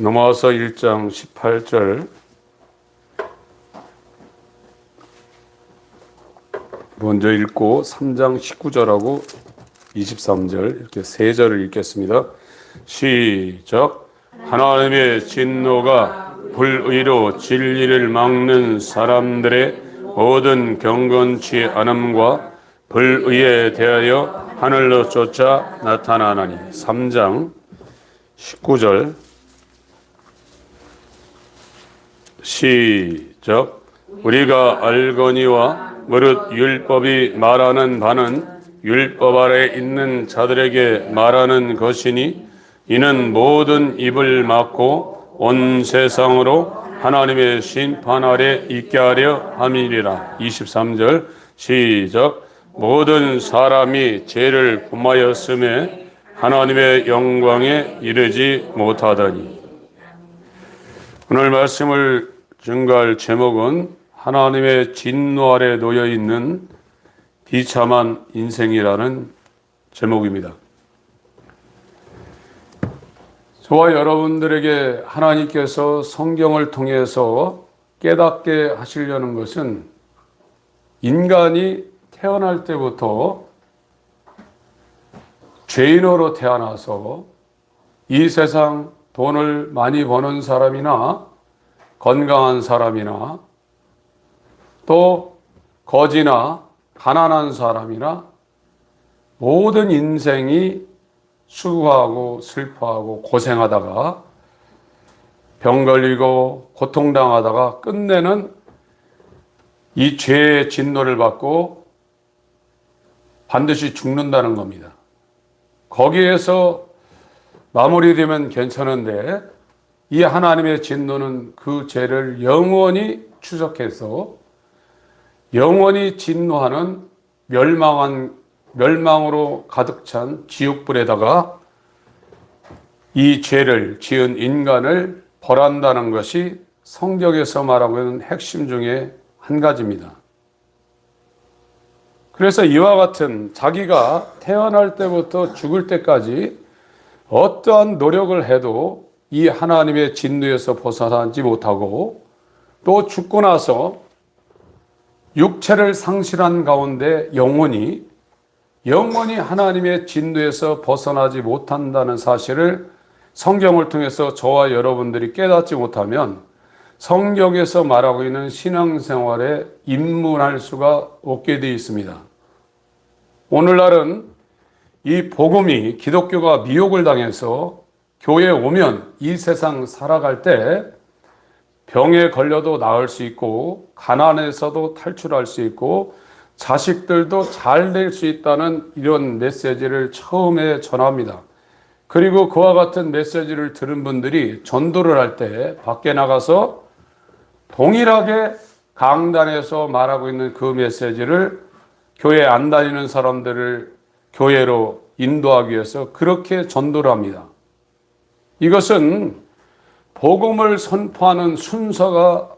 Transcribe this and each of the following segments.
넘어와서 1장 18절 먼저 읽고 3장 19절하고 23절 이렇게 세 절을 읽겠습니다. 시작. 하나님의 진노가 불의로 진리를 막는 사람들의 모든 경건치 않음과 불의에 대하여 하늘로 쫓아 나타나나니. 3장 19절 시작. 우리가 알거니와 무릇 율법이 말하는 바는 율법 아래 있는 자들에게 말하는 것이니 이는 모든 입을 막고 온 세상으로 하나님의 심판 아래 있게 하려 함이니라. 23절 시작. 모든 사람이 죄를 범하였음에 하나님의 영광에 이르지 못하더니. 오늘 말씀을 증거할 제목은 하나님의 진노 아래 놓여 있는 비참한 인생이라는 제목입니다. 저와 여러분들에게 하나님께서 성경을 통해서 깨닫게 하시려는 것은 인간이 태어날 때부터 죄인으로 태어나서 이 세상 돈을 많이 버는 사람이나 건강한 사람이나 또 거지나 가난한 사람이나 모든 인생이 수고하고 슬퍼하고 고생하다가 병 걸리고 고통당하다가 끝내는 이 죄의 진노를 받고 반드시 죽는다는 겁니다. 거기에서 마무리되면 괜찮은데 이 하나님의 진노는 그 죄를 영원히 추적해서 영원히 진노하는 멸망으로 가득 찬 지옥불에다가 이 죄를 지은 인간을 벌한다는 것이 성경에서 말하고 있는 핵심 중에 한 가지입니다. 그래서 이와 같은 자기가 태어날 때부터 죽을 때까지 어떠한 노력을 해도 이 하나님의 진노에서 벗어나지 못하고 또 죽고 나서 육체를 상실한 가운데 영원히 하나님의 진노에서 벗어나지 못한다는 사실을 성경을 통해서 저와 여러분들이 깨닫지 못하면 성경에서 말하고 있는 신앙생활에 입문할 수가 없게 되어 있습니다. 오늘날은 이 복음이 기독교가 미혹을 당해서 교회에 오면 이 세상 살아갈 때 병에 걸려도 나을 수 있고 가난에서도 탈출할 수 있고 자식들도 잘 될 수 있다는 이런 메시지를 처음에 전합니다. 그리고 그와 같은 메시지를 들은 분들이 전도를 할 때 밖에 나가서 동일하게 강단에서 말하고 있는 그 메시지를 교회 안 다니는 사람들을 교회로 인도하기 위해서 그렇게 전도를 합니다. 이것은 복음을 선포하는 순서가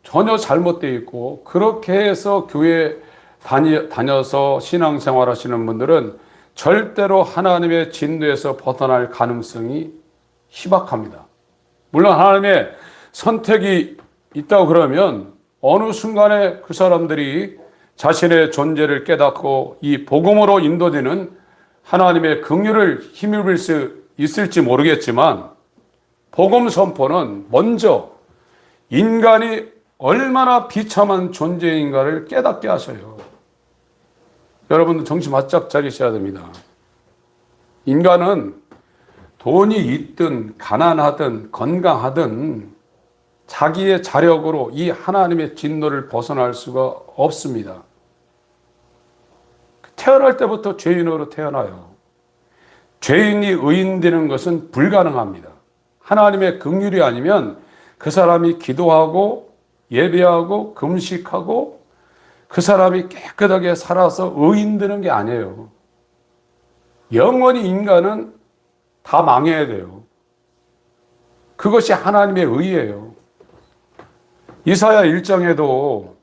전혀 잘못되어 있고 그렇게 해서 교회 다녀서 신앙생활 하시는 분들은 절대로 하나님의 진노에서 벗어날 가능성이 희박합니다. 물론 하나님의 선택이 있다고 그러면 어느 순간에 그 사람들이 자신의 존재를 깨닫고 이 복음으로 인도되는 하나님의 긍휼을 힘입을 수 있을지 모르겠지만 복음 선포는 먼저 인간이 얼마나 비참한 존재인가를 깨닫게 하셔요. 여러분들 정신 바짝 차리셔야 됩니다. 인간은 돈이 있든 가난하든 건강하든 자기의 자력으로 이 하나님의 진노를 벗어날 수가 없습니다. 태어날 때부터 죄인으로 태어나요. 죄인이 의인 되는 것은 불가능합니다. 하나님의 긍휼이 아니면 그 사람이 기도하고 예배하고 금식하고 그 사람이 깨끗하게 살아서 의인 되는 게 아니에요. 영원히 인간은 다 망해야 돼요. 그것이 하나님의 의예요. 이사야 1장에도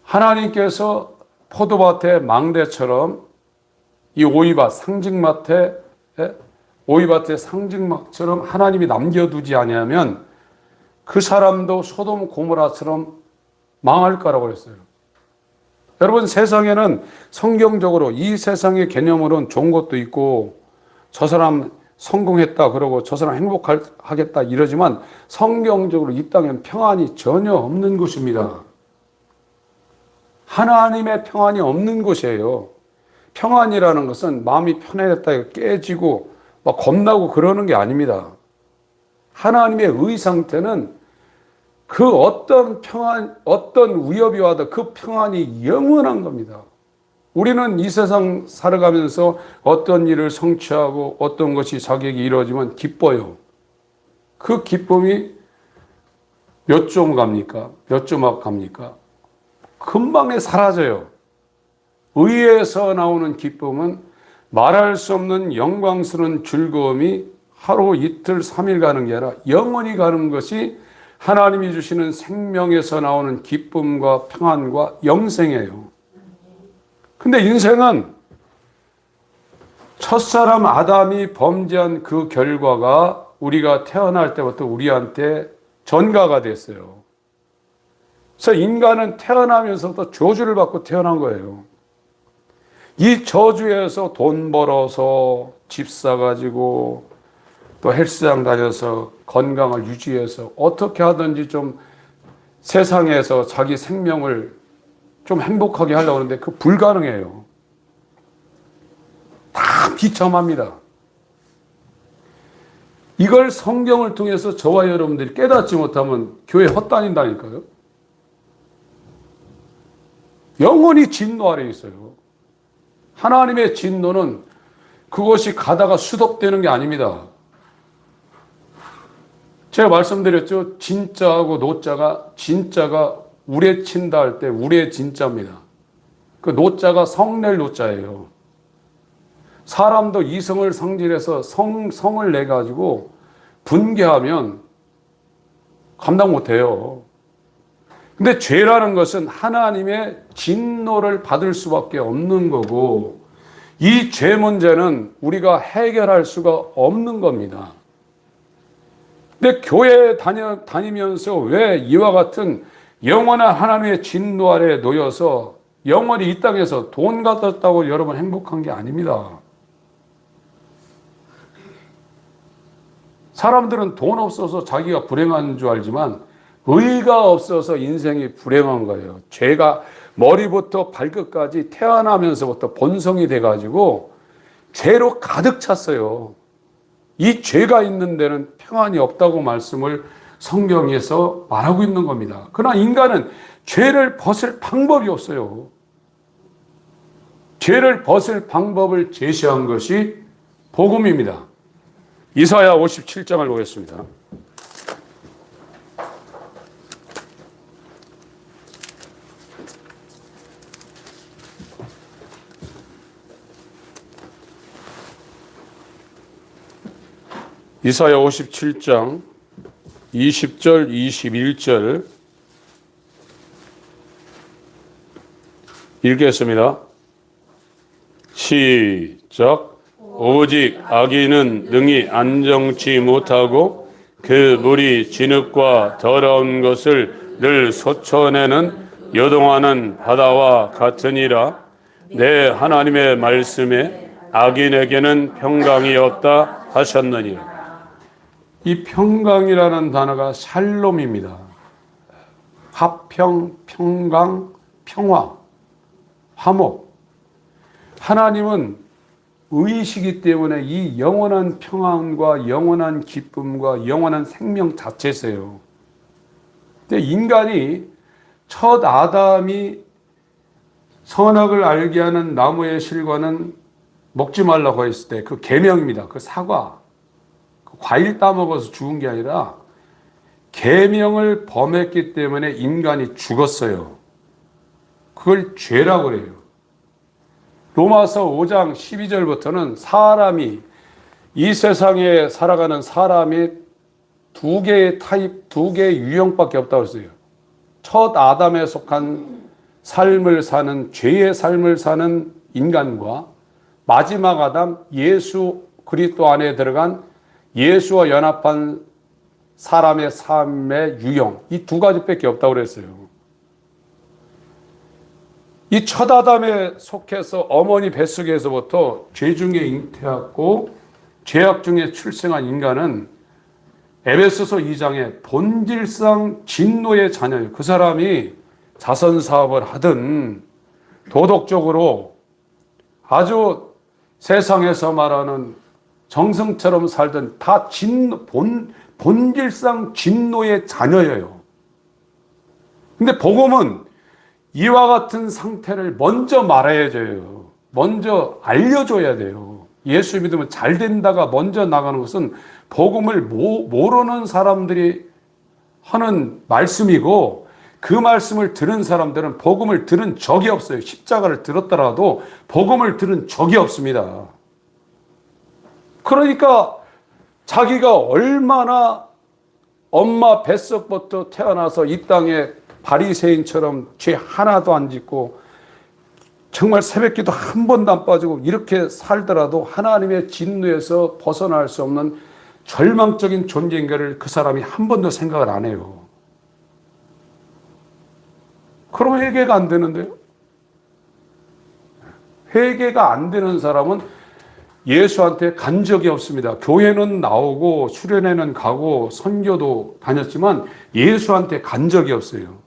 하나님께서 포도밭의 망대처럼 이 오이밭 상징밭에 오이밭의 상징막처럼 하나님이 남겨두지 아니하면 그 사람도 소돔 고모라처럼 망할 거라고 그랬어요. 여러분, 세상에는 성경적으로 이 세상의 개념으로는 좋은 것도 있고 저 사람 성공했다 그러고 저 사람 행복하겠다 이러지만 성경적으로 이 땅엔 평안이 전혀 없는 곳입니다. 하나님의 평안이 없는 곳이에요. 평안이라는 것은 마음이 편해졌다 깨지고 막 겁나고 그러는 게 아닙니다. 하나님의 의 상태는 그 어떤 평안, 어떤 위협이 와도 그 평안이 영원한 겁니다. 우리는 이 세상 살아가면서 어떤 일을 성취하고 어떤 것이 자격이 이루어지면 기뻐요. 그 기쁨이 몇 좀 갑니까? 몇 조막 갑니까? 금방에 사라져요. 의에서 나오는 기쁨은 말할 수 없는 영광스러운 즐거움이 하루, 이틀, 3일 가는 게 아니라 영원히 가는 것이 하나님이 주시는 생명에서 나오는 기쁨과 평안과 영생이에요. 근데 인생은 첫사람 아담이 범죄한 그 결과가 우리가 태어날 때부터 우리한테 전가가 됐어요. 그래서 인간은 태어나면서부터 저주를 받고 태어난 거예요. 이 저주에서 돈 벌어서 집 사가지고 또 헬스장 다녀서 건강을 유지해서 어떻게 하든지 좀 세상에서 자기 생명을 좀 행복하게 하려고 하는데 그 불가능해요. 다 비참합니다. 이걸 성경을 통해서 저와 여러분들이 깨닫지 못하면 교회 헛다닌다니까요. 영원히 진노 아래 있어요. 하나님의 진노는 그것이 가다가 수독되는 게 아닙니다. 제가 말씀드렸죠. 진짜하고 노자가, 진짜가 우레친다 할 때 우레 진짜입니다. 그 노자가 성낼 노자예요. 사람도 이성을 상실해서 성을 내가지고 분개하면 감당 못해요. 근데 죄라는 것은 하나님의 진노를 받을 수밖에 없는 거고 이 죄 문제는 우리가 해결할 수가 없는 겁니다. 근데 교회 다니면서 왜 이와 같은 영원한 하나님의 진노 아래에 놓여서 영원히 이 땅에서 돈 갖았다고 여러분 행복한 게 아닙니다. 사람들은 돈 없어서 자기가 불행한 줄 알지만 의가 없어서 인생이 불행한 거예요. 죄가 머리부터 발끝까지 태어나면서부터 본성이 돼가지고 죄로 가득 찼어요. 이 죄가 있는 데는 평안이 없다고 말씀을 성경에서 말하고 있는 겁니다. 그러나 인간은 죄를 벗을 방법이 없어요. 죄를 벗을 방법을 제시한 것이 복음입니다. 이사야 57장을 보겠습니다. 이사야 57장 20절 21절 읽겠습니다. 시작. 오직 악인은 능히 안정치 못하고 그 물이 진흙과 더러운 것을 늘 솟쳐내는 요동하는 바다와 같으니라. 내 하나님의 말씀에 악인에게는 평강이 없다 하셨느니라. 이 평강이라는 단어가 샬롬입니다. 화평, 평강, 평화, 화목. 하나님은 의이시기 때문에 이 영원한 평안과 영원한 기쁨과 영원한 생명 자체세요. 근데 인간이 첫 아담이 선악을 알게 하는 나무의 실과는 먹지 말라고 했을 때 그 계명입니다. 그 사과, 그 과일 따먹어서 죽은 게 아니라 계명을 범했기 때문에 인간이 죽었어요. 그걸 죄라고 그래요. 로마서 5장 12절부터는 사람이 이 세상에 살아가는 사람이 두 개의 타입, 두 개의 유형밖에 없다고 했어요. 첫 아담에 속한 삶을 사는 죄의 삶을 사는 인간과 마지막 아담 예수 그리스도 안에 들어간 예수와 연합한 사람의 삶의 유형, 이 두 가지밖에 없다고 그랬어요. 이 첫 아담에 속해서 어머니 뱃속에서부터 죄 중에 잉태하고 죄악 중에 출생한 인간은 에베소서 2장에 본질상 진노의 자녀예요. 그 사람이 자선 사업을 하든 도덕적으로 아주 세상에서 말하는 정성처럼 살든 다 본질상 진노의 자녀예요. 근데 복음은 이와 같은 상태를 먼저 말해야 돼요. 먼저 알려줘야 돼요. 예수 믿으면 잘 된다가 먼저 나가는 것은 복음을 모르는 사람들이 하는 말씀이고, 그 말씀을 들은 사람들은 복음을 들은 적이 없어요. 십자가를 들었더라도 복음을 들은 적이 없습니다. 그러니까 자기가 얼마나 엄마 뱃속부터 태어나서 이 땅에 바리새인처럼 죄 하나도 안 짓고 정말 새벽기도 한 번도 안 빠지고 이렇게 살더라도 하나님의 진노에서 벗어날 수 없는 절망적인 존재인가를 그 사람이 한 번도 생각을 안 해요. 그럼 회개가 안 되는데요? 회개가 안 되는 사람은 예수한테 간 적이 없습니다. 교회는 나오고 수련회는 가고 선교도 다녔지만 예수한테 간 적이 없어요.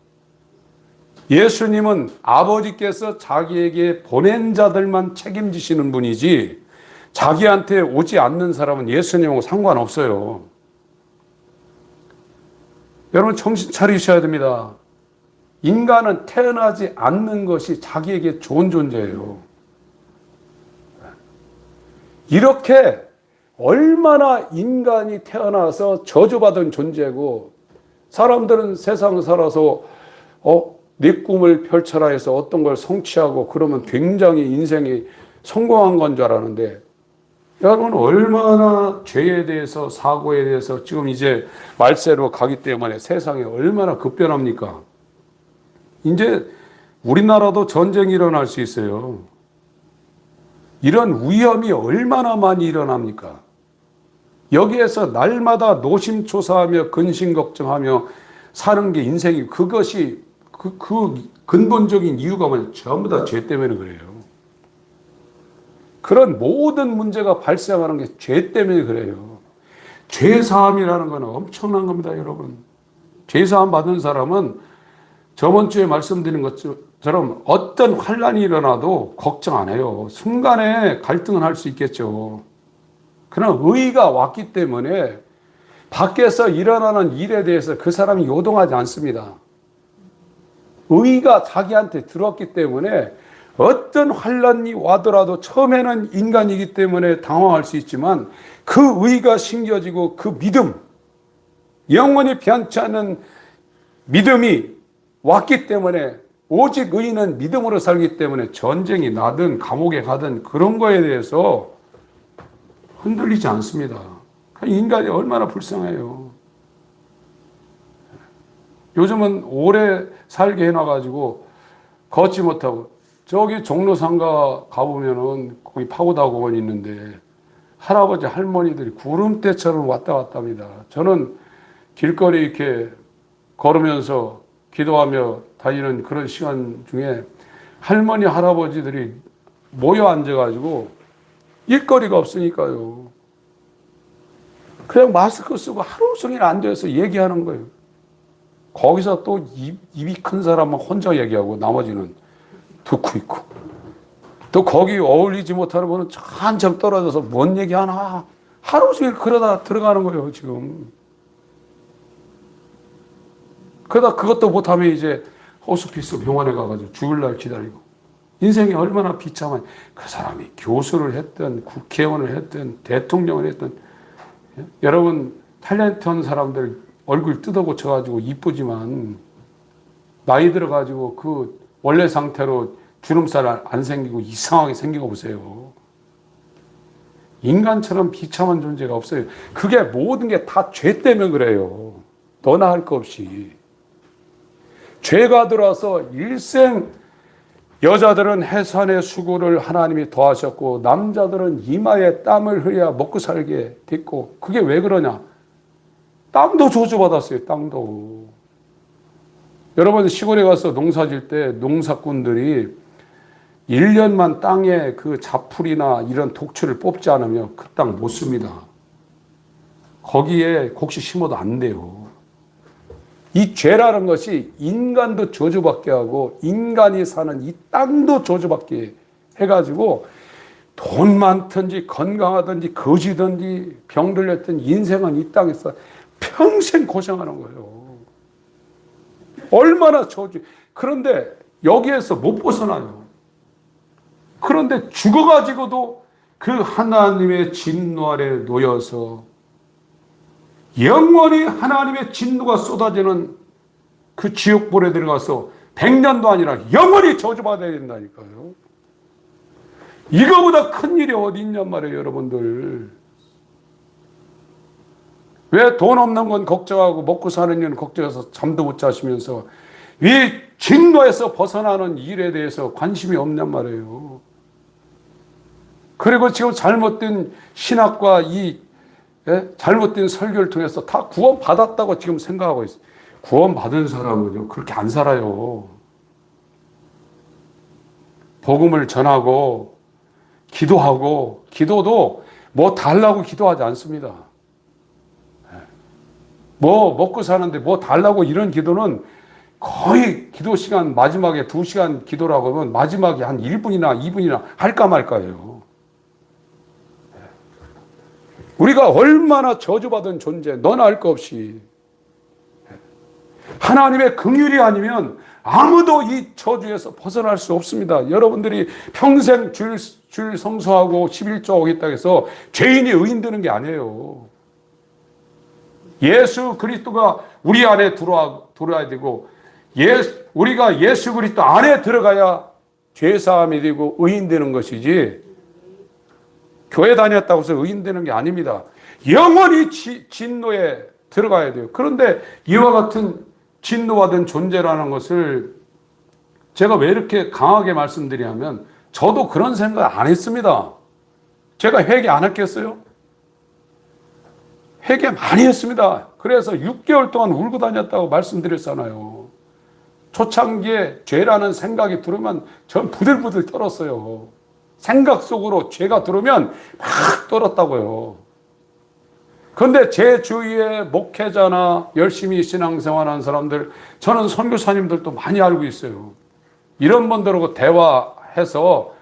예수님은 아버지께서 자기에게 보낸 자들만 책임지시는 분이지 자기한테 오지 않는 사람은 예수님하고 상관없어요. 여러분 정신 차리셔야 됩니다. 인간은 태어나지 않는 것이 자기에게 좋은 존재예요. 이렇게 얼마나 인간이 태어나서 저주받은 존재고, 사람들은 세상 살아서 내 꿈을 펼쳐라 해서 어떤 걸 성취하고 그러면 굉장히 인생이 성공한 건 줄 알았는데, 여러분 얼마나 죄에 대해서 사고에 대해서 지금 이제 말세로 가기 때문에 세상이 얼마나 급변합니까? 이제 우리나라도 전쟁이 일어날 수 있어요. 이런 위험이 얼마나 많이 일어납니까? 여기에서 날마다 노심초사하며 근심걱정하며 사는 게 인생이, 그것이 그 근본적인 이유가 뭐냐? 전부 다 죄 때문에 그래요. 그런 모든 문제가 발생하는 게 죄 때문에 그래요. 죄사함이라는 건 엄청난 겁니다, 여러분. 죄사함 받은 사람은 저번 주에 말씀드린 것처럼 어떤 환란이 일어나도 걱정 안 해요. 순간에 갈등은 할 수 있겠죠. 그러나 의가 왔기 때문에 밖에서 일어나는 일에 대해서 그 사람이 요동하지 않습니다. 의가 자기한테 들어왔기 때문에 어떤 환란이 와더라도 처음에는 인간이기 때문에 당황할 수 있지만 그 의가 심겨지고 그 믿음, 영원히 변치 않는 믿음이 왔기 때문에, 오직 의인은 믿음으로 살기 때문에 전쟁이 나든 감옥에 가든 그런 거에 대해서 흔들리지 않습니다. 인간이 얼마나 불쌍해요. 요즘은 오래 살게 해놔가지고 걷지 못하고, 저기 종로상가 가보면은 거기 파고다공원이 있는데 할아버지 할머니들이 구름대처럼 왔다 갔다 합니다. 저는 길거리 이렇게 걸으면서 기도하며 다니는 그런 시간 중에 할머니 할아버지들이 모여 앉아가지고 일거리가 없으니까요, 그냥 마스크 쓰고 하루 종일 앉아서 얘기하는 거예요. 거기서 또 입이 큰 사람은 혼자 얘기하고 나머지는 듣고 있고, 또 거기 어울리지 못하는 분은 한참 떨어져서 뭔 얘기하나 하루 종일 그러다 들어가는 거예요 지금. 그러다 그것도 못하면 이제 호스피스 병원에 가가지고 죽을 날 기다리고. 인생이 얼마나 비참한, 그 사람이 교수를 했든 국회의원을 했든 대통령을 했든, 여러분 탤런트한 사람들 얼굴 뜯어 고쳐가지고 이쁘지만 나이 들어가지고 그 원래 상태로 주름살 안 생기고 이상하게 생기고 보세요. 인간처럼 비참한 존재가 없어요. 그게 모든 게 다 죄 때문에 그래요. 너나 할 거 없이. 죄가 들어와서 일생 여자들은 해산의 수고를 하나님이 더하셨고 남자들은 이마에 땀을 흘려야 먹고 살게 됐고, 그게 왜 그러냐? 땅도 저주받았어요. 땅도. 여러분 시골에 가서 농사 질 때 농사꾼들이 1년만 땅에 그 잡풀이나 이런 독초를 뽑지 않으면 그 땅 못 씁니다. 거기에 곡식 심어도 안 돼요. 이 죄라는 것이 인간도 저주받게 하고 인간이 사는 이 땅도 저주받게 해가지고 돈 많든지 건강하든지 거지든지 병 들렸든 인생은 이 땅에서 평생 고생하는 거예요. 얼마나 저주. 그런데 여기에서 못 벗어나요. 그런데 죽어가지고도 그 하나님의 진노 아래 놓여서 영원히 하나님의 진노가 쏟아지는 그 지옥불에 들어가서 100년도 아니라 영원히 저주받아야 된다니까요. 이거보다 큰 일이 어디 있냔 말이에요, 여러분들. 왜 돈 없는 건 걱정하고 먹고 사는 일은 걱정해서 잠도 못 자시면서 이 진노에서 벗어나는 일에 대해서 관심이 없냔 말이에요. 그리고 지금 잘못된 신학과 이 잘못된 설교를 통해서 다 구원받았다고 지금 생각하고 있어요. 구원받은 사람은요, 그렇게 안 살아요. 복음을 전하고, 기도하고, 기도도 뭐 달라고 기도하지 않습니다. 뭐 먹고 사는데 뭐 달라고 이런 기도는 거의 기도 시간 마지막에 2시간 기도라고 하면 마지막에 한 1분이나 2분이나 할까 말까예요. 우리가 얼마나 저주받은 존재, 너나 할 거 없이. 하나님의 긍휼이 아니면 아무도 이 저주에서 벗어날 수 없습니다. 여러분들이 평생 주일 성수하고 11조 하겠다고 해서 죄인이 의인 되는 게 아니에요. 예수 그리스도가 우리 안에 들어와야 되고, 우리가 예수 그리스도 안에 들어가야 죄사함이 되고 의인 되는 것이지, 교회 다녔다고 해서 의인 되는 게 아닙니다. 영원히 진노에 들어가야 돼요. 그런데 이와 같은 진노받은 존재라는 것을 제가 왜 이렇게 강하게 말씀드리냐면, 저도 그런 생각 안 했습니다. 제가 회개 안 했겠어요? 회개 많이 했습니다. 그래서 6개월 동안 울고 다녔다고 말씀드렸잖아요. 초창기에 죄라는 생각이 들으면 전 부들부들 떨었어요. 생각 속으로 죄가 들어오면 막 떨었다고요. 그런데 제 주위에 목회자나 열심히 신앙생활하는 사람들, 저는 선교사님들도 많이 알고 있어요. 이런 분들하고 대화해서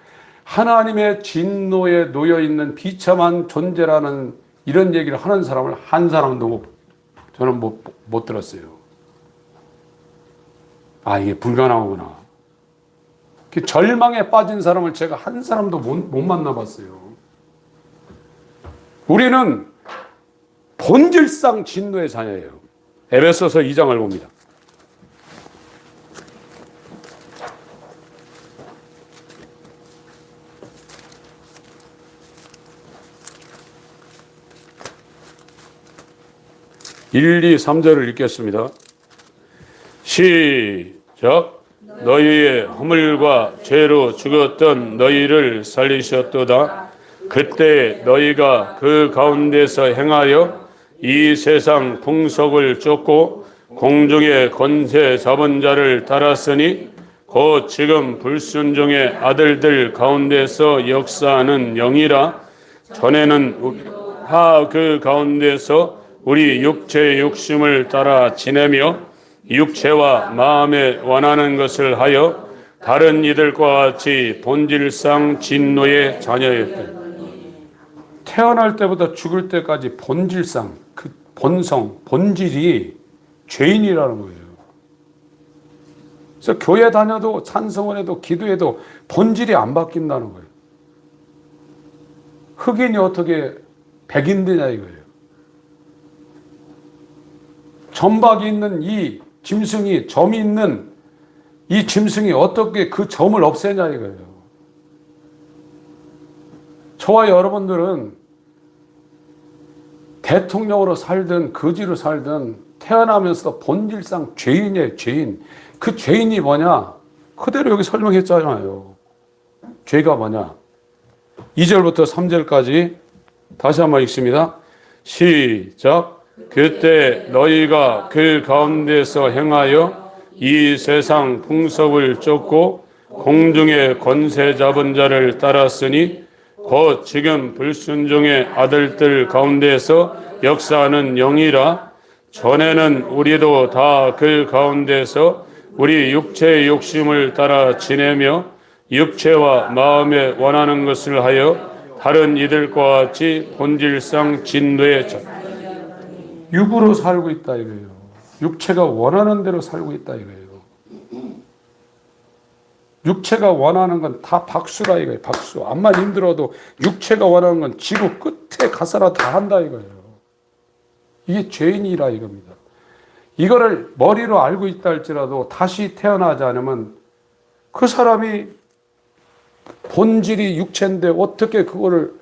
하나님의 진노에 놓여있는 비참한 존재라는 이런 얘기를 하는 사람을 한 사람도 저는 못 들었어요. 아, 이게 불가능하구나. 절망에 빠진 사람을 제가 한 사람도 못 만나봤어요. 우리는 본질상 진노의 자녀예요. 에베소서 2장을 봅니다. (1, 2, 3절을) 읽겠습니다. 시작. 너희의 허물과 죄로 죽었던 너희를 살리셨도다. 그때 너희가 그 가운데서 행하여 이 세상 풍속을 쫓고 공중의 권세 잡은 자를 따랐으니 곧 지금 불순종의 아들들 가운데서 역사하는 영이라. 전에는 그 가운데서 우리 육체의 욕심을 따라 지내며 육체와 마음에 원하는 것을 하여 다른 이들과 같이 본질상 진노의 자녀였다. 태어날 때부터 죽을 때까지 본질상, 그 본성, 본질이 죄인이라는 거예요. 그래서 교회 다녀도 찬성원에도 기도해도 본질이 안 바뀐다는 거예요. 흑인이 어떻게 백인 되냐 이거예요. 점박이 있는 이 짐승이, 점이 있는 이 짐승이 어떻게 그 점을 없애냐 이거예요. 저와 여러분들은 대통령으로 살든 거지로 살든 태어나면서 본질상 죄인이에요, 죄인. 그 죄인이 뭐냐? 그대로 여기 설명했잖아요. 죄가 뭐냐? 2절부터 3절까지 다시 한번 읽습니다. 시작. 그때 너희가 그 가운데서 행하여 이 세상 풍습을 쫓고 공중의 권세 잡은 자를 따랐으니 곧 지금 불순종의 아들들 가운데서 역사하는 영이라. 전에는 우리도 다 그 가운데서 우리 육체의 욕심을 따라 지내며 육체와 마음에 원하는 것을 하여 다른 이들과 같이 본질상 진노에 육으로 살고 있다 이거예요. 육체가 원하는 대로 살고 있다 이거예요. 육체가 원하는 건 다 박수라 이거예요. 박수. 암만 힘들어도 육체가 원하는 건 지구 끝에 가서라 다 한다 이거예요. 이게 죄인이라 이겁니다. 이거를 머리로 알고 있다 할지라도 다시 태어나지 않으면 그 사람이 본질이 육체인데 어떻게 그거를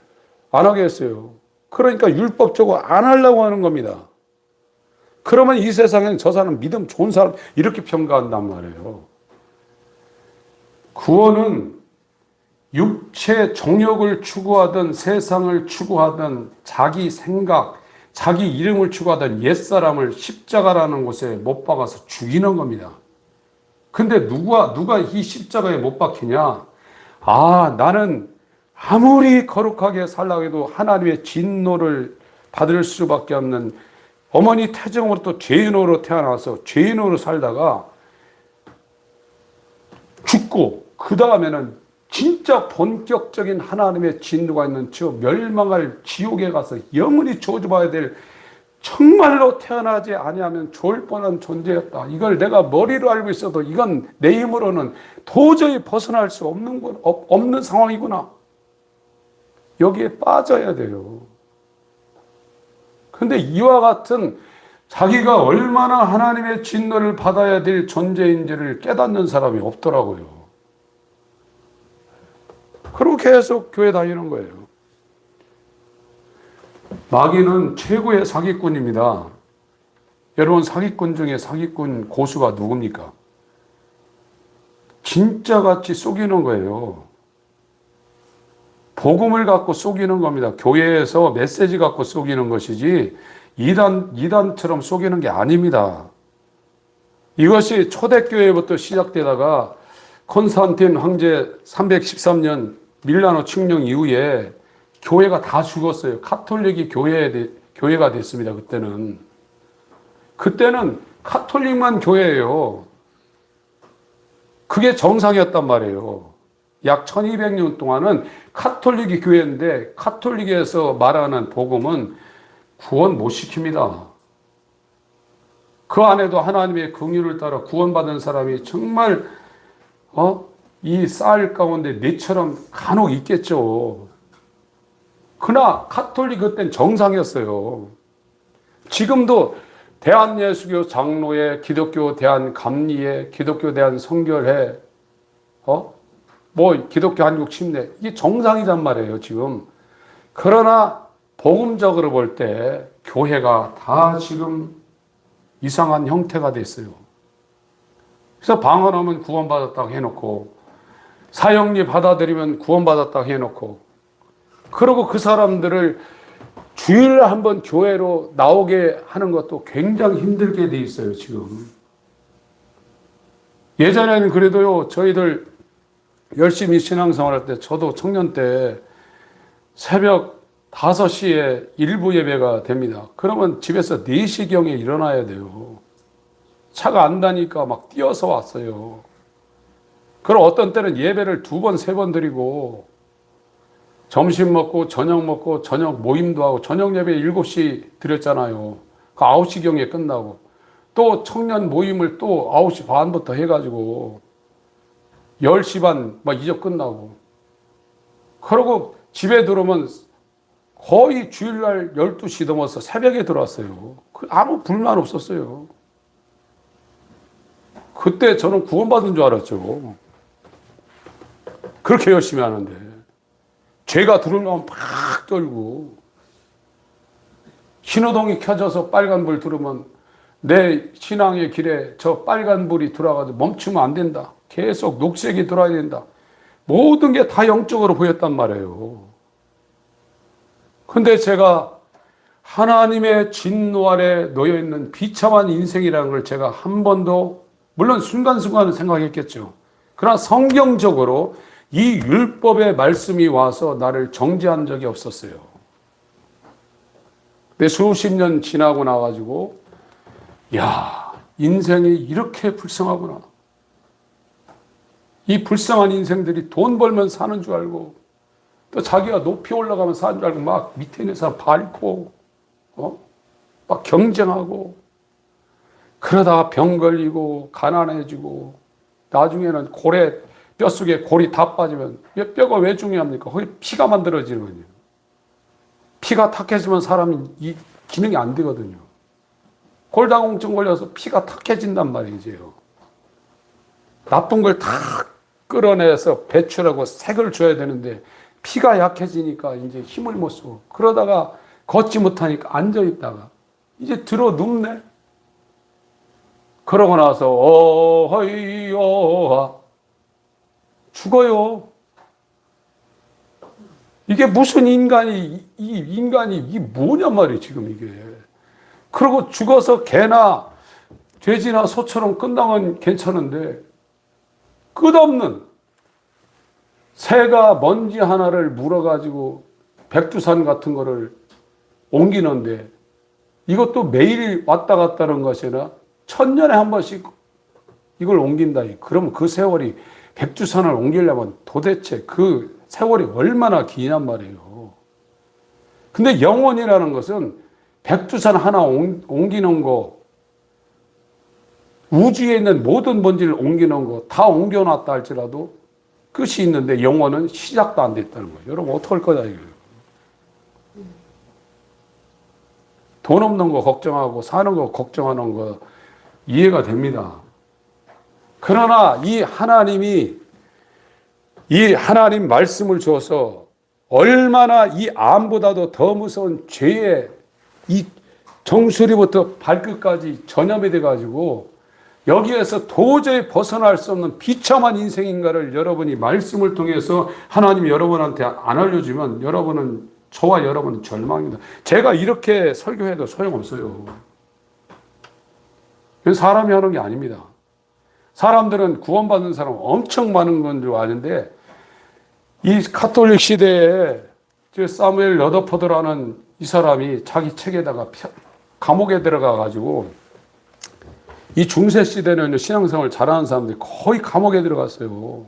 안 하겠어요. 그러니까 율법적으로 안 하려고 하는 겁니다. 그러면 이 세상에는 저 사람 믿음 좋은 사람 이렇게 평가한단 말이에요. 구원은 육체 정욕을 추구하든 세상을 추구하든 자기 생각, 자기 이름을 추구하던 옛사람을 십자가라는 곳에 못 박아서 죽이는 겁니다. 근데 누가 이 십자가에 못 박히냐? 아, 나는 아무리 거룩하게 살라고 해도 하나님의 진노를 받을 수밖에 없는 어머니 태정으로 또 죄인으로 태어나서 죄인으로 살다가 죽고 그 다음에는 진짜 본격적인 하나님의 진노가 있는 저 멸망할 지옥에 가서 영원히 저주받아야 될 정말로 태어나지 아니하면 좋을 뻔한 존재였다. 이걸 내가 머리로 알고 있어도 이건 내 힘으로는 도저히 벗어날 수 없는 상황이구나. 여기에 빠져야 돼요. 근데 이와 같은 자기가 얼마나 하나님의 진노를 받아야 될 존재인지를 깨닫는 사람이 없더라고요. 그리고 계속 교회 다니는 거예요. 마귀는 최고의 사기꾼입니다. 여러분, 사기꾼 중에 사기꾼 고수가 누굽니까? 진짜같이 속이는 거예요. 복음을 갖고 속이는 겁니다. 교회에서 메시지 갖고 속이는 것이지 이단처럼 속이는 게 아닙니다. 이것이 초대교회부터 시작되다가 콘스탄틴 황제 313년 밀라노 칙령 이후에 교회가 다 죽었어요. 카톨릭이 교회가 됐습니다. 그때는 카톨릭만 교회예요. 그게 정상이었단 말이에요. 약 1200년 동안은 카톨릭이 교회인데 카톨릭에서 말하는 복음은 구원 못 시킵니다. 그 안에도 하나님의 긍휼을 따라 구원받은 사람이 정말 이 쌀 가운데 내처럼 간혹 있겠죠. 그러나 카톨릭 그땐 정상이었어요. 지금도 대한예수교 장로회, 기독교 대한감리회, 기독교 대한성결회, 기독교 한국 침례, 이게 정상이란 말이에요, 지금. 그러나 복음적으로 볼 때 교회가 다 지금 이상한 형태가 됐어요. 그래서 방언하면 구원받았다고 해놓고, 사형리 받아들이면 구원받았다고 해놓고, 그리고 그 사람들을 주일에 한번 교회로 나오게 하는 것도 굉장히 힘들게 돼 있어요, 지금. 예전에는 그래도요, 저희들 열심히 신앙생활 할 때, 저도 청년 때 새벽 5시에 일부 예배가 됩니다. 그러면 집에서 4시경에 일어나야 돼요. 차가 안 다니까 막 뛰어서 왔어요. 그럼 어떤 때는 예배를 2번, 3번 드리고, 점심 먹고, 저녁 모임도 하고, 저녁 예배 7시 드렸잖아요. 그 9시경에 끝나고, 또 청년 모임을 또 9시 반부터 해가지고, 10시 반, 이적 끝나고. 그러고 집에 들어오면 거의 주일날 12시 넘어서 새벽에 들어왔어요. 아무 불만 없었어요. 그때 저는 구원받은 줄 알았죠. 그렇게 열심히 하는데. 죄가 들어오면 막 떨고. 신호등이 켜져서 빨간불 들으면 내 신앙의 길에 저 빨간불이 들어와가지고 멈추면 안 된다. 계속 녹색이 돌아야 된다. 모든 게 다 영적으로 보였단 말이에요. 근데 제가 하나님의 진노 아래 놓여있는 비참한 인생이라는 걸 제가 한 번도, 물론 순간순간 생각했겠죠. 그러나 성경적으로 이 율법의 말씀이 와서 나를 정죄한 적이 없었어요. 근데 수십 년 지나고 나가지고, 야, 인생이 이렇게 불쌍하구나. 이 불쌍한 인생들이 돈 벌면 사는 줄 알고, 또 자기가 높이 올라가면 사는 줄 알고 막 밑에 있는 사람 밟고, 막 경쟁하고, 그러다가 병 걸리고 가난해지고, 나중에는 뼛속에 골이 다 빠지면, 뼈가 왜 중요합니까? 거기 피가 만들어지거든요. 피가 탁해지면 사람이 이 기능이 안 되거든요. 골다공증 걸려서 피가 탁해진단 말이지요. 나쁜 걸 다 끌어내서 배출하고 색을 줘야 되는데 피가 약해지니까 이제 힘을 못 쓰고, 그러다가 걷지 못하니까 앉아있다가 이제 들어 눕네. 그러고 나서 어허이어 죽어요. 이게 무슨 이게 뭐냔 말이에요, 지금 이게. 그러고 죽어서 개나 돼지나 소처럼 끝나면 괜찮은데, 끝없는 새가 먼지 하나를 물어가지고 백두산 같은 거를 옮기는데, 이것도 매일 왔다 갔다 하는 것이나 1000년에 한 번씩 이걸 옮긴다. 그러면 그 세월이, 백두산을 옮기려면 도대체 그 세월이 얼마나 기냔 말이에요. 근데 영혼이라는 것은 백두산 하나 옮기는 거, 우주에 있는 모든 먼지를 옮기는 거 다 옮겨놨다 할지라도 끝이 있는데, 영혼은 시작도 안 됐다는 거예요. 여러분 어떡할 거냐 이거예요. 돈 없는 거 걱정하고 사는 거 걱정하는 거 이해가 됩니다. 그러나 이 하나님 말씀을 줘서 얼마나 이 암보다도 더 무서운 죄의 이 정수리부터 발끝까지 전염이 돼가지고 여기에서 도저히 벗어날 수 없는 비참한 인생인가를 여러분이 말씀을 통해서 하나님이 여러분한테 안 알려주면 저와 여러분은 절망입니다. 제가 이렇게 설교해도 소용없어요. 이건 사람이 하는 게 아닙니다. 사람들은 구원받는 사람 엄청 많은 건 줄 아는데, 이 카톨릭 시대에 사무엘 러더포드라는 이 사람이 자기 책에다가 감옥에 들어가가지고, 이 중세 시대는 신앙생활 잘하는 사람들이 거의 감옥에 들어갔어요.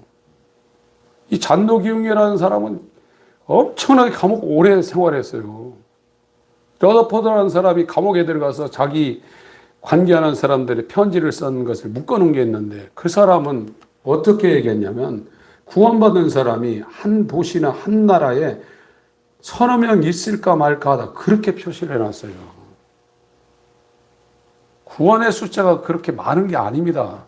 이 잔노기웅이라는 사람은 엄청나게 감옥 오래 생활했어요. 러더포드라는 사람이 감옥에 들어가서 자기 관계하는 사람들의 편지를 쓴 것을 묶어놓은 그 사람은 어떻게 얘기했냐면, 구원받은 사람이 한 도시나 한 나라에 서너 명 있을까 말까 하다 그렇게 표시를 해놨어요. 구원의 숫자가 그렇게 많은 게 아닙니다.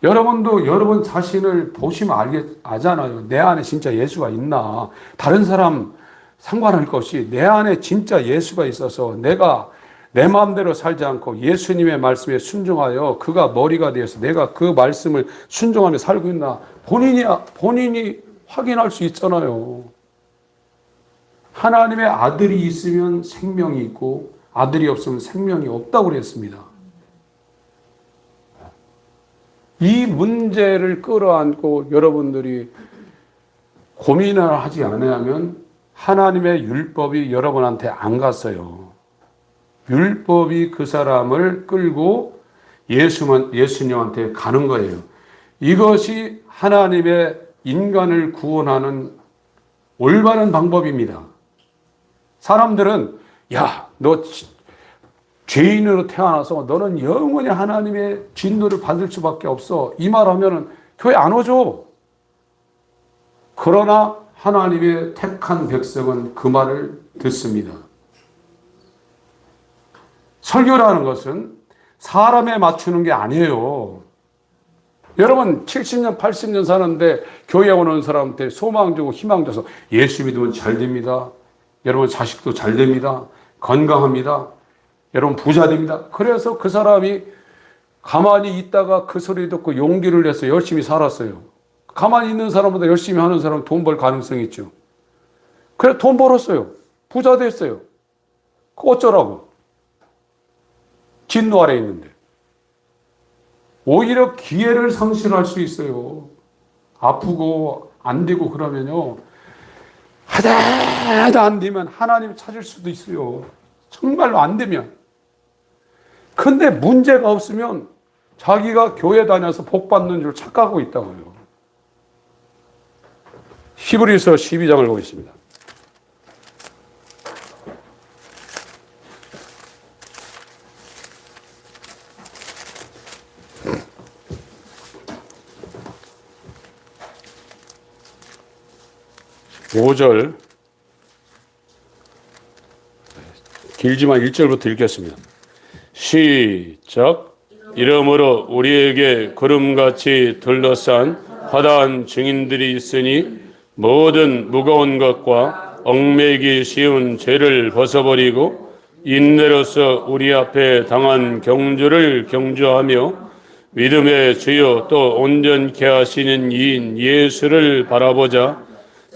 여러분도 여러분 자신을 보시면 알잖아요. 내 안에 진짜 예수가 있나. 다른 사람 상관할 것 없이 내 안에 진짜 예수가 있어서 내가 내 마음대로 살지 않고 예수님의 말씀에 순종하여 그가 머리가 되어서 내가 그 말씀을 순종하며 살고 있나. 본인이 확인할 수 있잖아요. 하나님의 아들이 있으면 생명이 있고 아들이 없으면 생명이 없다고 그랬습니다. 이 문제를 끌어안고 여러분들이 고민을 하지 않으면 하나님의 율법이 여러분한테 안 갔어요. 율법이 그 사람을 끌고 예수님한테 가는 거예요. 이것이 하나님의 인간을 구원하는 올바른 방법입니다. 사람들은 야, 너 죄인으로 태어나서 너는 영원히 하나님의 진노를 받을 수밖에 없어. 이 말하면 교회 안 오죠. 그러나 하나님의 택한 백성은 그 말을 듣습니다. 설교라는 것은 사람에 맞추는 게 아니에요. 여러분 70년 80년 사는데 교회 오는 사람한테 소망 주고 희망 줘서 예수 믿으면 잘 됩니다. 여러분 자식도 잘 됩니다. 건강합니다. 여러분 부자 됩니다. 그래서 그 사람이 가만히 있다가 그 소리 듣고 용기를 내서 열심히 살았어요. 가만히 있는 사람보다 열심히 하는 사람은 돈 벌 가능성이 있죠. 그래 돈 벌었어요. 부자 됐어요. 그 어쩌라고. 진노 아래 있는데. 오히려 기회를 상실할 수 있어요. 아프고 안 되고 그러면요. 하다 안 되면 하나님 찾을 수도 있어요. 정말로 안 되면. 근데 문제가 없으면 자기가 교회 다녀서 복 받는 줄 착각하고 있다고요. 히브리서 12장을 보겠습니다. (5절) 길지만 1절부터 읽겠습니다. 시작. 이러므로 우리에게 구름같이 둘러싼 화다한 증인들이 있으니 모든 무거운 것과 얽매이기 쉬운 죄를 벗어버리고 인내로서 우리 앞에 당한 경주를 경주하며 믿음의 주요 또 온전케 하시는 이인 예수를 바라보자.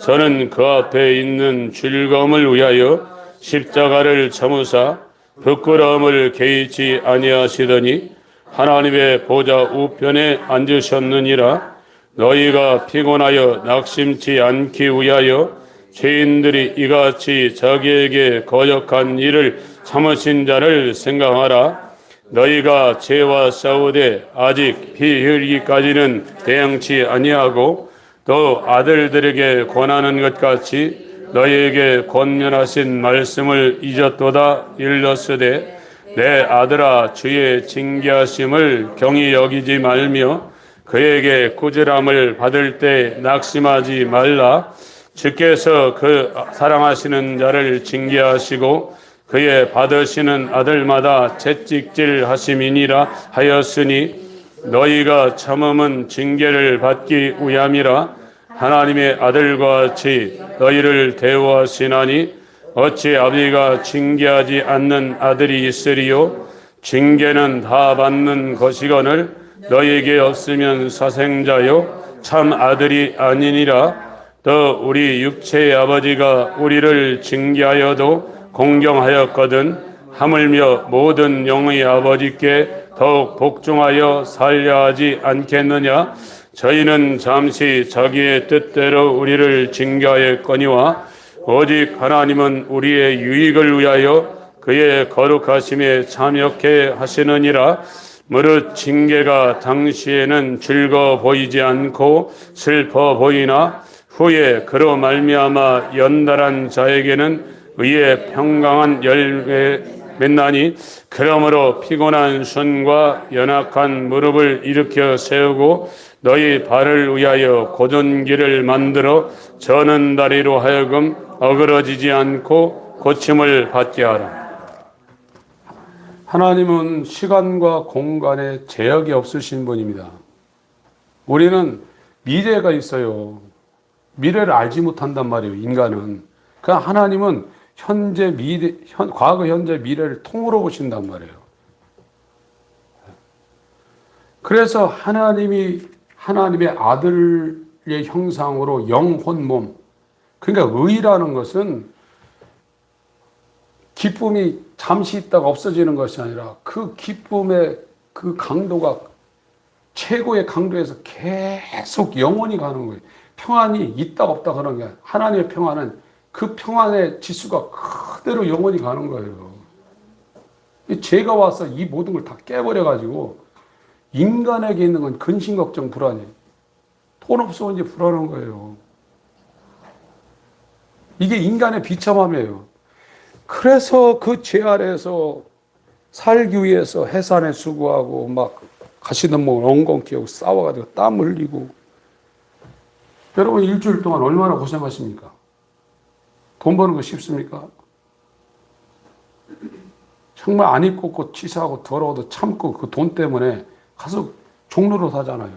저는 그 앞에 있는 즐거움을 위하여 십자가를 참으사 부끄러움을 개의치 아니하시더니 하나님의 보좌 우편에 앉으셨느니라. 너희가 피곤하여 낙심치 않기 위하여 죄인들이 이같이 자기에게 거역한 일을 참으신 자를 생각하라. 너희가 죄와 싸우되 아직 피 흘리기까지는 대항치 아니하고 또 아들들에게 권하는 것 같이 너희에게 권면하신 말씀을 잊었도다. 일렀으되 내 아들아 주의 징계하심을 경히 여기지 말며 그에게 꾸지람을 받을 때 낙심하지 말라. 주께서 그 사랑하시는 자를 징계하시고 그의 받으시는 아들마다 채찍질 하심이니라 하였으니 너희가 참음은 징계를 받기 위함이라. 하나님의 아들과 같이 너희를 대우하시나니 어찌 아버지가 징계하지 않는 아들이 있으리요. 징계는 다 받는 것이거늘 너희에게 없으면 사생자요 참 아들이 아니니라. 또 우리 육체의 아버지가 우리를 징계하여도 공경하였거든 하물며 모든 영의 아버지께 더욱 복종하여 살려 하지 않겠느냐. 저희는 잠시 자기의 뜻대로 우리를 징계하였거니와 오직 하나님은 우리의 유익을 위하여 그의 거룩하심에 참여케 하시느니라. 무릇 징계가 당시에는 즐거워 보이지 않고 슬퍼 보이나 후에 그로 말미암아 연달한 자에게는 의의 평강한 열매 맺나니 그러므로 피곤한 손과 연약한 무릎을 일으켜 세우고 너희 발을 위하여 곧은 길을 만들어 저는 다리로 하여금 어그러지지 않고 고침을 받게 하라. 하나님은 시간과 공간에 제약이 없으신 분입니다. 우리는 미래가 있어요. 미래를 알지 못한단 말이에요, 인간은. 그러니까 하나님은 현재, 미래, 과거, 현재, 미래를 통으로 보신단 말이에요. 그래서 하나님의 아들의 형상으로 영혼, 몸. 그러니까 의라는 것은 기쁨이 잠시 있다가 없어지는 것이 아니라 그 기쁨의 그 강도가 최고의 강도에서 계속 영원히 가는 거예요. 평안이 있다 없다 그런 게 아니라 하나님의 평안은 그 평안의 지수가 그대로 영원히 가는 거예요. 죄가 와서 이 모든 걸 다 깨버려가지고 인간에게 있는 건 근심, 걱정, 불안이에요. 돈 없어 이제 불안한 거예요. 이게 인간의 비참함이에요. 그래서 그 죄 아래에서 살기 위해서 해산에 수고하고 막 가시던 목을 엉겅 끼우고 싸워가지고 땀 흘리고. 여러분 일주일 동안 얼마나 고생하십니까? 돈 버는 거 쉽습니까? 정말 안 입고 옷 치사하고 더러워도 참고 그 돈 때문에 가서 종로로 사잖아요.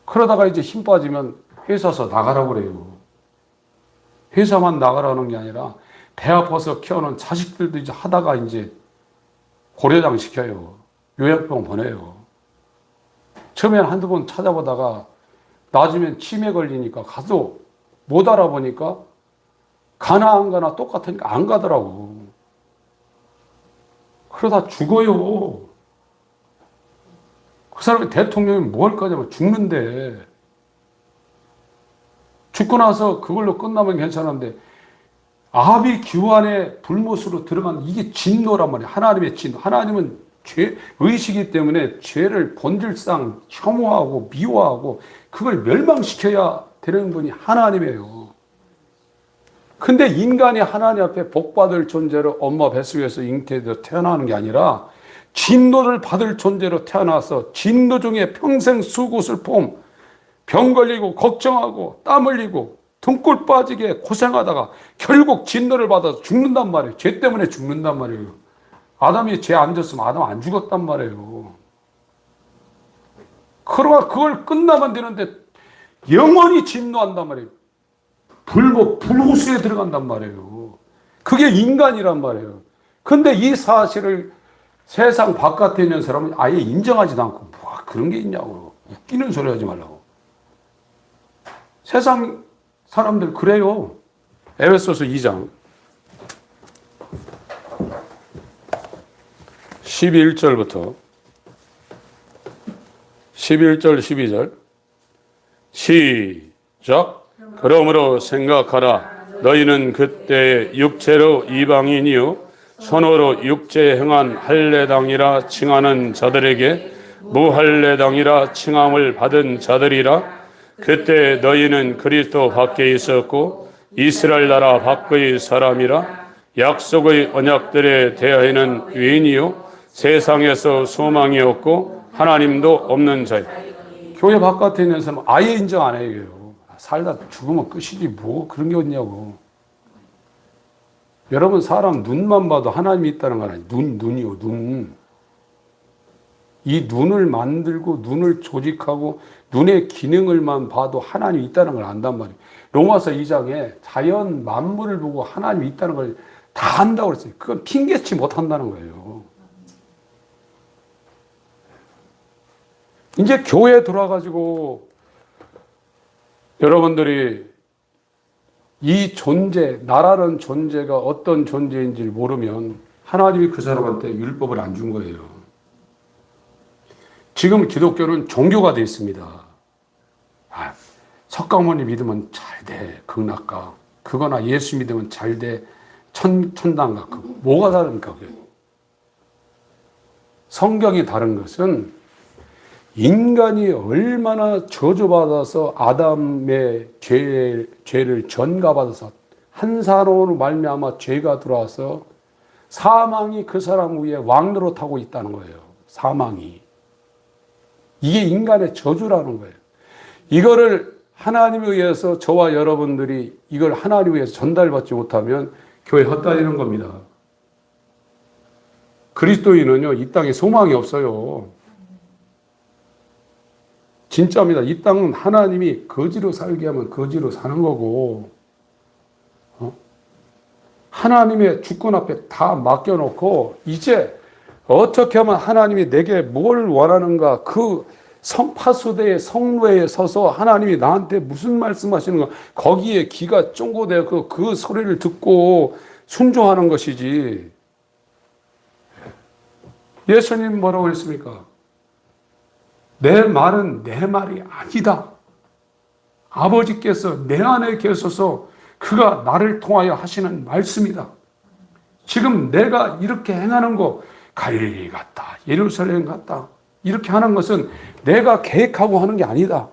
그러다가 이제 힘 빠지면 회사에서 나가라고 그래요. 회사만 나가라는 게 아니라 배 아파서 키우는 자식들도 이제 하다가 이제 고려장 시켜요. 요양병 보내요. 처음엔 한두 번 찾아보다가 나중엔 치매 걸리니까 가도 못 알아보니까 가나 안 가나 똑같으니까 안 가더라고. 그러다 죽어요. 그 사람이 대통령이 뭐 할 거냐면 죽는데. 죽고 나서 그걸로 끝나면 괜찮은데 아비 규환의 불못으로 들어간 이게 진노란 말이에요. 하나님의 진노. 하나님은 의식이기 때문에 죄를 본질상 혐오하고 미워하고 그걸 멸망시켜야 되는 분이 하나님이에요. 근데 인간이 하나님 앞에 복받을 존재로 엄마 뱃속에서 잉태되어 태어나는 게 아니라 진노를 받을 존재로 태어나서 진노 중에 평생 수고 슬픔, 병 걸리고 걱정하고 땀 흘리고 등골 빠지게 고생하다가 결국 진노를 받아서 죽는단 말이에요. 죄 때문에 죽는단 말이에요. 아담이 죄 안 졌으면 아담 안 죽었단 말이에요. 그러나 그걸 끝나면 되는데 영원히 진노한단 말이에요. 불호수에 들어간단 말이에요. 그게 인간이란 말이에요. 근데 이 사실을 세상 바깥에 있는 사람은 아예 인정하지도 않고 뭐 그런 게 있냐고 웃기는 소리 하지 말라고. 세상 사람들 그래요. 에베소서 2장 11절부터 11절 12절 시작. 그러므로 생각하라. 너희는 그때 육체로 이방인이요 손으로 육체에 행한 할례당이라 칭하는 자들에게 무할례당이라 칭함을 받은 자들이라. 그때 너희는 그리스도 밖에 있었고 이스라엘 나라 밖의 사람이라. 약속의 언약들에 대하여는 외인이요 세상에서 소망이 없고 하나님도 없는 자요. 교회 바깥에 있는 사람은 아예 인정 안 해요. 살다 죽으면 끝이지 뭐 그런 게 어딨냐고. 여러분 사람 눈만 봐도 하나님이 있다는 건 아니에요. 눈이요 눈. 이 눈을 만들고 눈을 조직하고 눈의 기능을만 봐도 하나님이 있다는 걸 안단 말이에요. 로마서 2장에 자연 만물을 보고 하나님이 있다는 걸 다 안다고 그랬어요. 그건 핑계치 못한다는 거예요. 이제 교회에 들어와가지고 여러분들이 이 존재, 나라는 존재가 어떤 존재인지를 모르면 하나님이 그 사람한테 율법을 안 준 거예요. 지금 기독교는 종교가 되어 있습니다. 석가모니 믿으면 잘 돼, 극락가. 그거나 예수 믿으면 잘 돼, 천당가. 뭐가 다릅니까? 그게? 성경이 다른 것은 인간이 얼마나 저주받아서 아담의 죄를 전가받아서 한 사람으로 말미암아 죄가 들어와서 사망이 그 사람 위에 왕노로 타고 있다는 거예요. 사망이. 이게 인간의 저주라는 거예요. 이거를 하나님에 의해서 저와 여러분들이 이걸 하나님에 의해서 전달받지 못하면 교회 헛다니는 겁니다. 그리스도인은요, 이 땅에 소망이 없어요. 진짜입니다. 이 땅은 하나님이 거지로 살게 하면 거지로 사는 거고, 하나님의 주권 앞에 다 맡겨놓고, 이제 어떻게 하면 하나님이 내게 뭘 원하는가, 그 파수대의 성로에 서서 하나님이 나한테 무슨 말씀하시는가, 거기에 귀가 쫑고되고 그 소리를 듣고 순종하는 것이지. 예수님 뭐라고 했습니까? 내 말은 내 말이 아니다. 아버지께서 내 안에 계셔서 그가 나를 통하여 하시는 말씀이다. 지금 내가 이렇게 행하는 거 갈릴리 갔다, 예루살렘 갔다 이렇게 하는 것은 내가 계획하고 하는 게 아니다.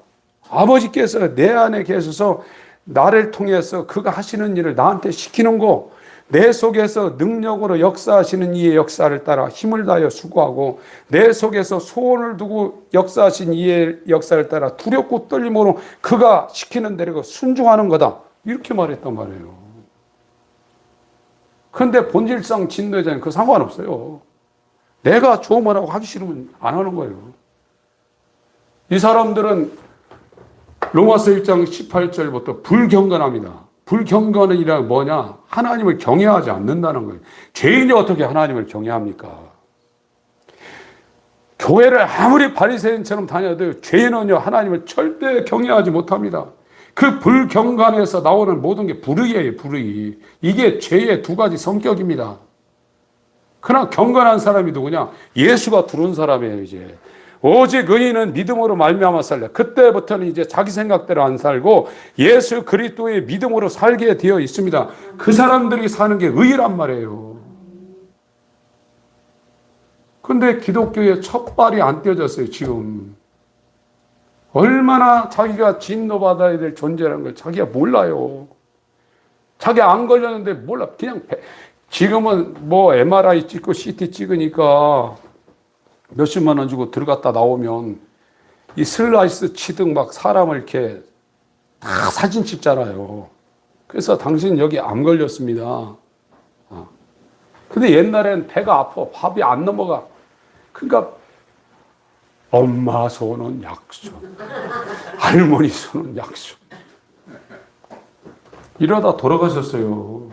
아버지께서 내 안에 계셔서 나를 통해서 그가 하시는 일을 나한테 시키는 거, 내 속에서 능력으로 역사하시는 이의 역사를 따라 힘을 다하여 수고하고 내 속에서 소원을 두고 역사하신 이의 역사를 따라 두렵고 떨림으로 그가 시키는 대로 순종하는 거다. 이렇게 말했단 말이에요. 그런데 본질상 진노자는 그 상관없어요. 내가 좋으면 하고 하기 싫으면 안 하는 거예요. 이 사람들은 로마서 1장 18절부터 불경건합니다. 불경건이란 뭐냐? 하나님을 경외하지 않는다는 거예요. 죄인이 어떻게 하나님을 경외합니까? 교회를 아무리 바리새인처럼 다녀도 죄인은요 하나님을 절대 경외하지 못합니다. 그 불경건에서 나오는 모든 게 불의예요, 불의. 이게 죄의 두 가지 성격입니다. 그러나 경건한 사람이 누구냐? 예수가 부른 사람이에요, 이제. 오직 의인은 믿음으로 말미암아 살려. 그때부터는 이제 자기 생각대로 안 살고 예수 그리스도의 믿음으로 살게 되어 있습니다. 그 사람들이 사는 게 의란 말이에요. 근데 기독교의 첫 발이 안 떼어졌어요, 지금. 얼마나 자기가 진노받아야 될 존재라는 걸 자기가 몰라요. 자기가 안 걸렸는데 몰라. 그냥 지금은 뭐 MRI 찍고 CT 찍으니까 몇십만 원 주고 들어갔다 나오면 이 슬라이스 치듯 막 사람을 이렇게 다 사진 찍잖아요. 그래서 당신 여기 암 걸렸습니다. 근데 옛날엔 배가 아파. 밥이 안 넘어가. 그러니까 엄마 손은 약속, 할머니 손은 약속. 이러다 돌아가셨어요.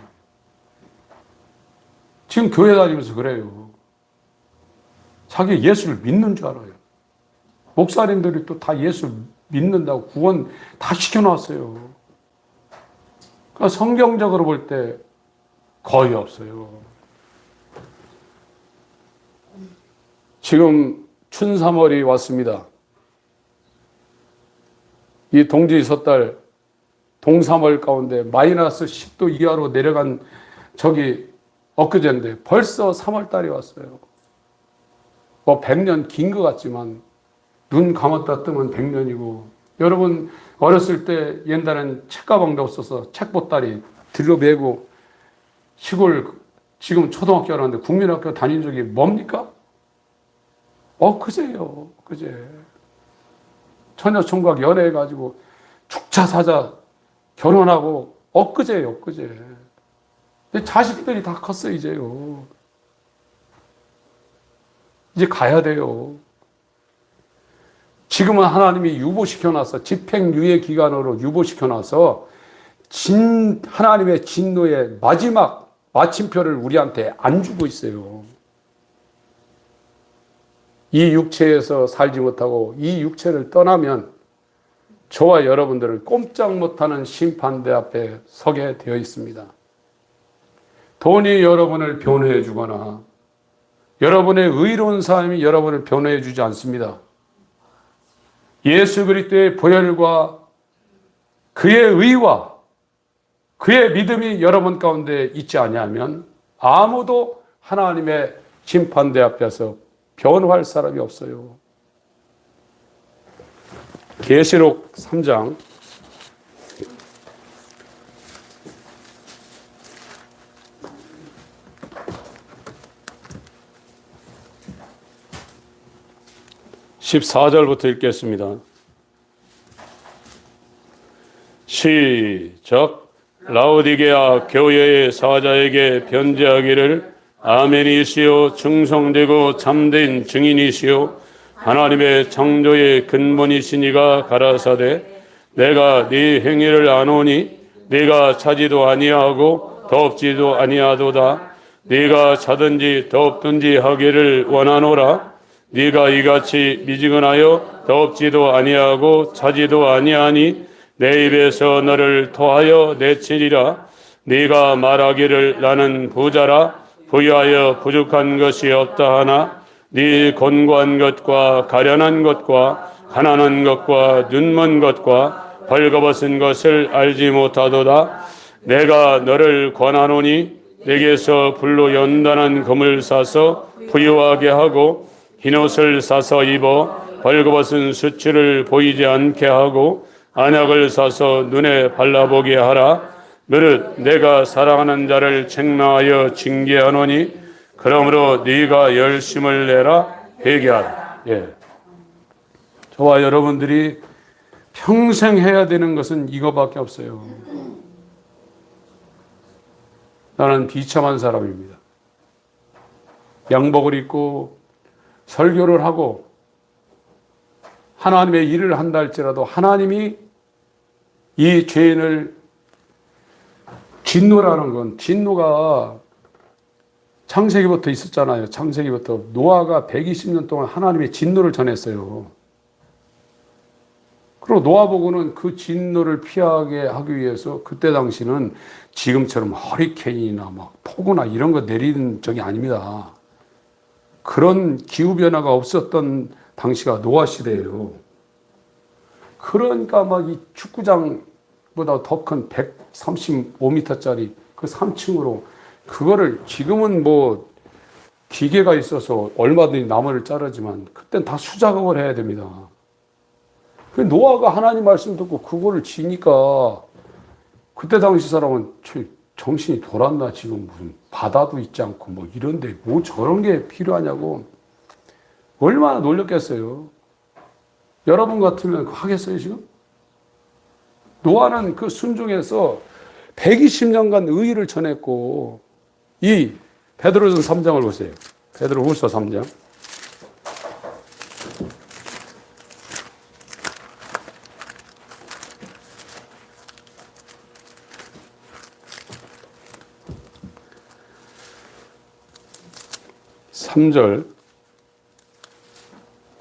지금 교회 다니면서 그래요. 자기 예수를 믿는 줄 알아요. 목사님들이 또 다 예수 믿는다고 구원 다 시켜놨어요. 그러니까 성경적으로 볼 때 거의 없어요. 지금 춘3월이 왔습니다. 이 동지 섣달 동삼월 가운데 마이너스 10도 이하로 내려간 적이 엊그제인데 벌써 3월달이 왔어요. 뭐 100년 긴 것 같지만 눈 감았다 뜨면 100년이고, 여러분 어렸을 때 옛날엔 책가방도 없어서 책보따리 들여매고 시골, 지금 초등학교 하는데 국민학교 다닌 적이 뭡니까? 그제요. 그제. 처녀총각 연애해가지고 축차 사자 결혼하고 엊그제예요. 엊그제. 근데 자식들이 다 컸어요. 이제요. 이제 가야 돼요. 지금은 하나님이 유보시켜놔서 집행유예 기간으로 유보시켜놔서 하나님의 진노의 마지막 마침표를 우리한테 안 주고 있어요. 이 육체에서 살지 못하고 이 육체를 떠나면 저와 여러분들은 꼼짝 못하는 심판대 앞에 서게 되어 있습니다. 돈이 여러분을 변호해 주거나 여러분의 의로운 삶이 여러분을 변호해 주지 않습니다. 예수 그리스도의 보혈과 그의 의와 그의 믿음이 여러분 가운데 있지 아니하면 아무도 하나님의 심판대 앞에서 변호할 사람이 없어요. 계시록 3장 14절부터 읽겠습니다. 시작. 라오디게아 교회의 사자에게 변제하기를 아멘이시오 충성되고 참된 증인이시오 하나님의 창조의 근본이시니가 가라사대 내가 네 행위를 아노니 네가 차지도 아니하고 덥지도 아니하도다 네가 차든지 덥든지 하기를 원하노라 네가 이같이 미지근하여 덥지도 아니하고 차지도 아니하니 내 입에서 너를 토하여 내치리라 네가 말하기를 나는 부자라 부유하여 부족한 것이 없다 하나 네 곤고한 것과 가련한 것과 가난한 것과 눈먼 것과 벌거벗은 것을 알지 못하도다 내가 너를 권하노니 내게서 불로 연단한 금을 사서 부유하게 하고 흰옷을 사서 입어 벌거벗은 수치를 보이지 않게 하고 안약을 사서 눈에 발라보게 하라 무릇 내가 사랑하는 자를 책망하여 징계하노니 그러므로 네가 열심을 내라 회개하라. 예. 저와 여러분들이 평생 해야 되는 것은 이거밖에 없어요. 나는 비참한 사람입니다. 양복을 입고 설교를 하고 하나님의 일을 한다 할지라도 하나님이 이 죄인을 진노라는 건 진노가 창세기부터 있었잖아요. 창세기부터 노아가 120년 동안 하나님의 진노를 전했어요. 그리고 노아 보고는 그 진노를 피하게 하기 위해서 그때 당시는 지금처럼 허리케인이나 막 폭우나 이런 거 내리는 적이 아닙니다. 그런 기후변화가 없었던 당시가 노아 시대예요. 그러니까 막 이 축구장보다 더 큰 135m짜리 그 3층으로 그거를 지금은 뭐 기계가 있어서 얼마든지 나무를 자르지만 그땐 다 수작업을 해야 됩니다. 노아가 하나님 말씀 듣고 그거를 지니까 그때 당시 사람은 정신이 돌았나 지금 무슨 바다도 있지 않고 뭐 이런데 뭐 저런 게 필요하냐고 얼마나 놀렸겠어요. 여러분 같으면 하겠어요 지금? 노아는 그 순종에서 120년간 의의를 전했고 이 베드로전 3장을 보세요. 베드로후서 3장.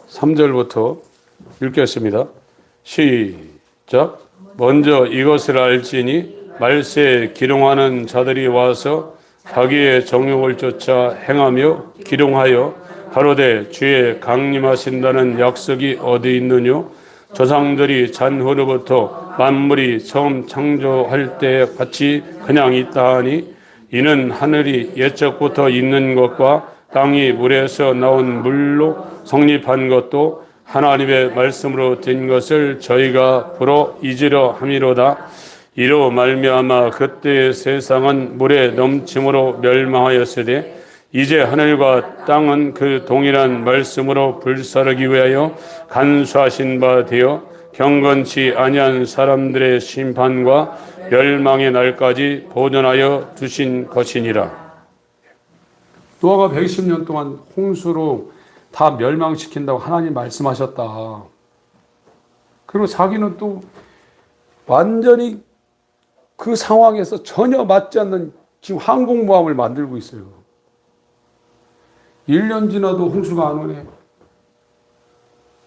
삼절부터 읽겠습니다. 시작. 먼저 이것을 알지니 말세에 기롱하는 자들이 와서 자기의 정욕을 쫓아 행하며 기롱하여 가로되 주의 강림하신다는 약속이 어디 있느뇨? 조상들이 잔후로부터 만물이 처음 창조할 때 같이 그냥 있다 하니 이는 하늘이 옛적부터 있는 것과 땅이 물에서 나온 물로 성립한 것도 하나님의 말씀으로 된 것을 저희가 보러 잊으려 함이로다. 이로 말미암아 그때의 세상은 물에 넘침으로 멸망하였으되 이제 하늘과 땅은 그 동일한 말씀으로 불사르기 위하여 간수하신 바 되어 경건치 아니한 사람들의 심판과 멸망의 날까지 보존하여 두신 것이니라. 노아가 120년 동안 홍수로 다 멸망시킨다고 하나님 말씀하셨다. 그리고 자기는 또 완전히 그 상황에서 전혀 맞지 않는 지금 항공모함을 만들고 있어요. 1년 지나도 홍수가 안 오네.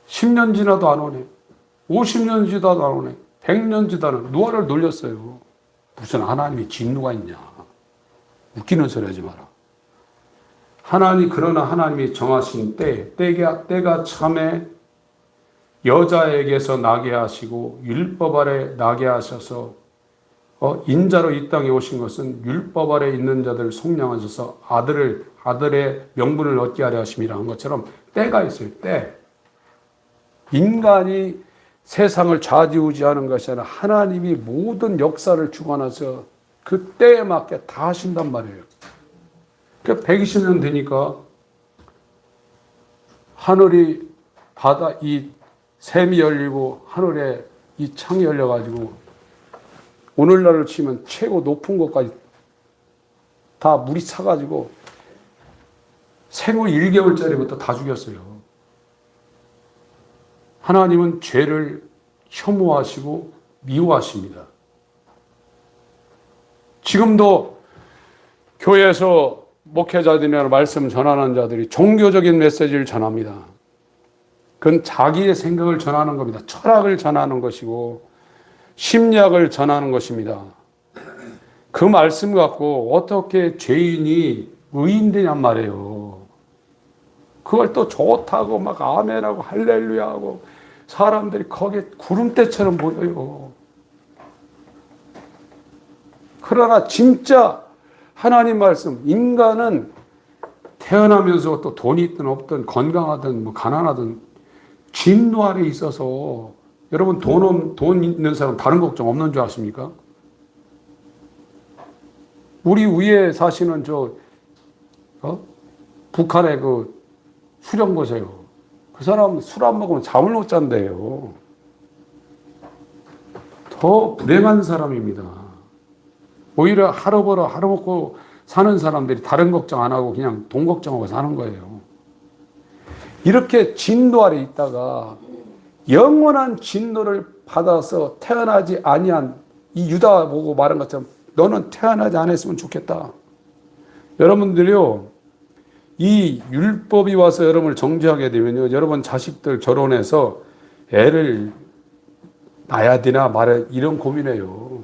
10년 지나도 안 오네. 50년 지나도 안 오네. 100년 지나도 노아를 놀렸어요. 무슨 하나님이 진노가 있냐. 웃기는 소리 하지 마라. 그러나 하나님이 정하신 때가 참에 여자에게서 나게 하시고 율법 아래 나게 하셔서 인자로 이 땅에 오신 것은 율법 아래 있는 자들을 속량하셔서 아들의 명분을 얻게 하려 하심이라 한 것처럼 때가 있어요. 때. 인간이 세상을 좌지우지하는 것이 아니라 하나님이 모든 역사를 주관해서 그 때에 맞게 다 하신단 말이에요. 120년 되니까 하늘이 이 샘이 열리고 하늘에 이 창이 열려가지고 오늘날을 치면 최고 높은 곳까지 다 물이 차가지고 생후 1개월짜리부터 다 죽였어요. 하나님은 죄를 혐오하시고 미워하십니다. 지금도 교회에서 목회자들이나 말씀 전하는 자들이 종교적인 메시지를 전합니다. 그건 자기의 생각을 전하는 겁니다. 철학을 전하는 것이고 심리학을 전하는 것입니다. 그 말씀 갖고 어떻게 죄인이 의인되냔 말이에요. 그걸 또 좋다고 막 아멘하고 할렐루야하고 사람들이 거기에 구름대처럼 보여요. 그러나 진짜 하나님 말씀, 인간은 태어나면서 또 돈이 있든 없든 건강하든 뭐 가난하든 진노 아래 있어서 여러분 돈 있는 사람 다른 걱정 없는 줄 아십니까? 우리 위에 사시는 북한의 그 수령 보세요. 그 사람 술 안 먹으면 잠을 못 잔대요. 더 불행한 사람입니다. 오히려 하루 벌어 하루 먹고 사는 사람들이 다른 걱정 안 하고 그냥 돈 걱정하고 사는 거예요. 이렇게 진노 아래 있다가 영원한 진노를 받아서 태어나지 아니한 이 유다 보고 말한 것처럼 너는 태어나지 않았으면 좋겠다. 여러분들이요, 이 율법이 와서 여러분을 정죄하게 되면요, 여러분 자식들 결혼해서 애를 낳아야 되나 말아야 이런 고민해요.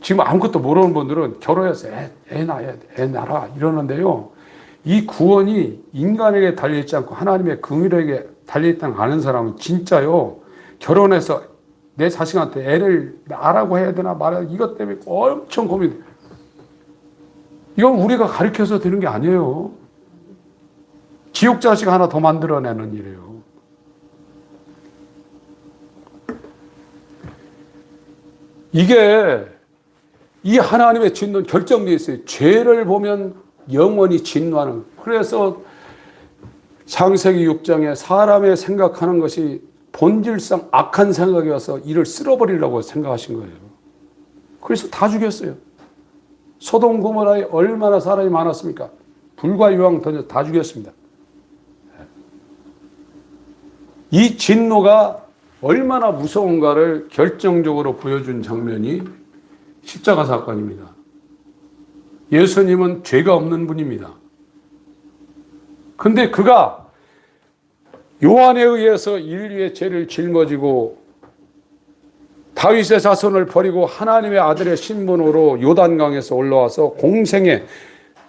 지금 아무것도 모르는 분들은 결혼해서 애 낳아야 돼, 애 낳아 이러는데요. 이 구원이 인간에게 달려있지 않고 하나님의 긍휼에게 달려있다는 걸 아는 사람은 진짜요, 결혼해서 내 자식한테 애를 낳으라고 해야 되나 말아야 이것 때문에 엄청 고민. 이건 우리가 가르쳐서 되는 게 아니에요. 지옥 자식 하나 더 만들어내는 일이에요. 이게 이 하나님의 진노는 결정되어 있어요. 죄를 보면 영원히 진노하는. 그래서 창세기 6장에 사람의 생각하는 것이 본질상 악한 생각이 와서 이를 쓸어버리려고 생각하신 거예요. 그래서 다 죽였어요. 소돔 고모라에 얼마나 사람이 많았습니까? 불과 유황 던져 다 죽였습니다. 이 진노가 얼마나 무서운가를 결정적으로 보여준 장면이 십자가 사건입니다. 예수님은 죄가 없는 분입니다. 근데 그가 요한에 의해서 인류의 죄를 짊어지고 다윗의 자손을 버리고 하나님의 아들의 신분으로 요단강에서 올라와서 공생애,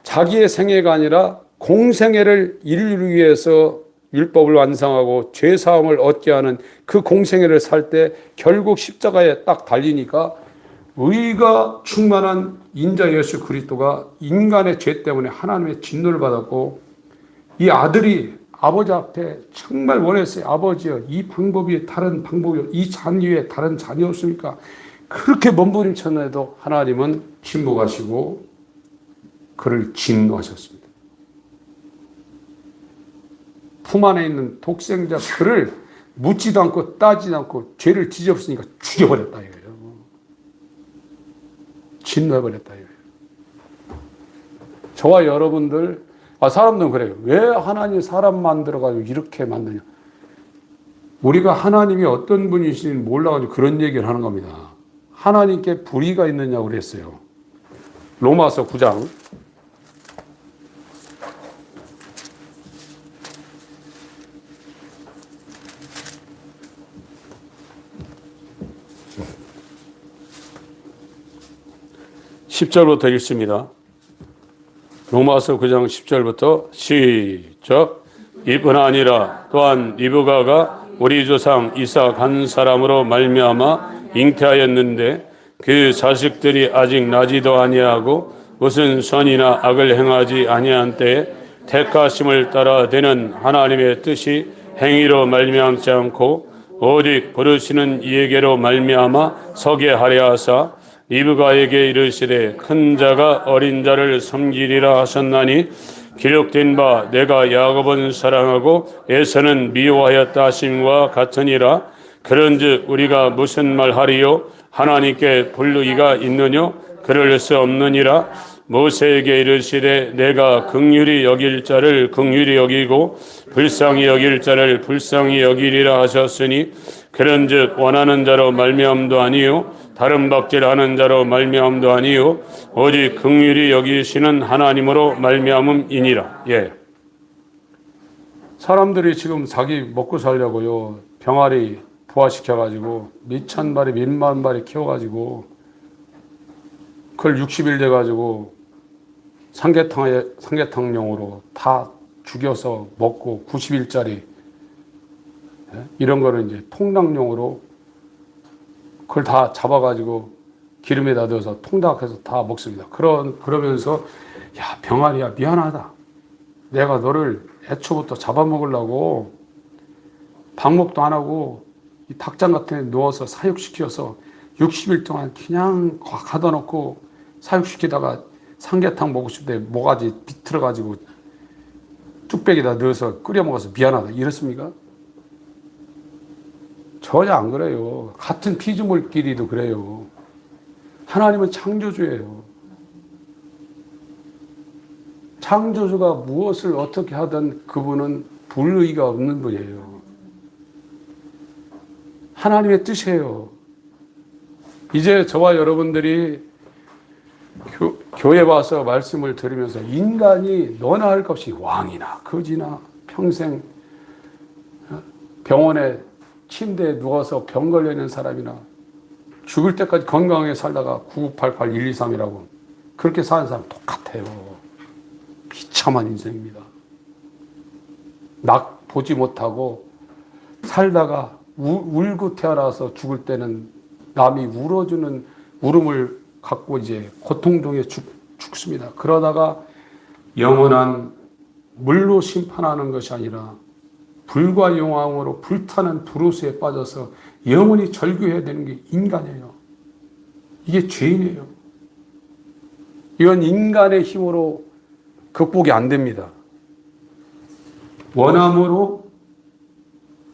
자기의 생애가 아니라 공생애를 인류를 위해서 율법을 완성하고 죄사함을 얻게 하는 그 공생애를 살 때 결국 십자가에 딱 달리니까 의가 충만한 인자 예수 그리스도가 인간의 죄 때문에 하나님의 진노를 받았고, 이 아들이 아버지 앞에 정말 원했어요. 아버지여, 이 방법이 다른 방법이요, 이 자녀의 다른 자녀 없습니까? 그렇게 몸부림쳤는데도 하나님은 침묵하시고 그를 진노하셨습니다. 품 안에 있는 독생자 그를 묻지도 않고 따지도 않고 죄를 뒤집었으니까 죽여버렸다 이거예요. 진노해버렸다 이거예요. 저와 여러분들, 사람들은 그래요. 왜 하나님 사람 만들어가지고 이렇게 만드냐. 우리가 하나님이 어떤 분이신지 몰라가지고 그런 얘기를 하는 겁니다. 하나님께 불의가 있느냐고 그랬어요. 로마서 9장 10절부터 읽습니다. 로마서 9장 10절부터 시작. 이뿐 아니라 또한 리브가가 우리 조상 이삭 한 사람으로 말미암아 잉태하였는데 그 자식들이 아직 나지도 아니하고 무슨 선이나 악을 행하지 아니한 때에 택하심을 따라 되는 하나님의 뜻이 행위로 말미암지 않고 오직 부르시는 이에게로 말미암아 서게 하려 하사 리브가에게 이르시되 큰 자가 어린 자를 섬기리라 하셨나니 기록된 바 내가 야곱은 사랑하고 에사는 미워하였다 하심과 같으니라. 그런즉 우리가 무슨 말하리요? 하나님께 불르기가 있느뇨? 그럴 수 없느니라. 모세에게 이르시되 내가 긍휼히 여길 자를 긍휼히 여기고 불쌍히 여길 자를 불쌍히 여기리라 하셨으니 그런즉 원하는 자로 말미암도 아니요 다른 박질하는 자로 말미암도 아니요 오직 긍휼히 여기시는 하나님으로 말미암음이니라. 예. 사람들이 지금 자기 먹고 살려고요 병아리 부화시켜가지고 몇천 마리 몇만 마리 키워가지고 그걸 60일 돼가지고 삼계탕용으로 다 죽여서 먹고 90일짜리 이런 거를 이제 통닭용으로 그걸 다 잡아가지고 기름에다 넣어서 통닭해서 다 먹습니다. 그러면서 야 병아리야 미안하다. 내가 너를 애초부터 잡아먹으려고 방목도 안 하고 이 닭장 같은 데 누워서 사육시켜서 60일 동안 그냥 가둬놓고 사육시키다가 삼계탕 먹고 싶을 때 모가지 비틀어가지고 뚝배기에다 넣어서 끓여 먹어서 미안하다 이렇습니까? 전혀 안 그래요. 같은 피조물끼리도 그래요. 하나님은 창조주예요. 창조주가 무엇을 어떻게 하든 그분은 불의가 없는 분이에요. 하나님의 뜻이에요. 이제 저와 여러분들이 교회 와서 말씀을 들으면서 인간이 너나 할 것 없이 왕이나 거지나 평생 병원에 침대에 누워서 병 걸려 있는 사람이나 죽을 때까지 건강하게 살다가 9988 123이라고 그렇게 사는 사람 똑같아요. 비참한 인생입니다. 낙 보지 못하고 살다가 울고 태어나서 죽을 때는 남이 울어주는 울음을 갖고 이제 고통 중에 죽습니다. 그러다가 영원한 물로 심판하는 것이 아니라 불과 영광으로 불타는 불호수에 빠져서 영원히 절규해야 되는 게 인간이에요. 이게 죄인이에요. 이건 인간의 힘으로 극복이 안 됩니다. 원함으로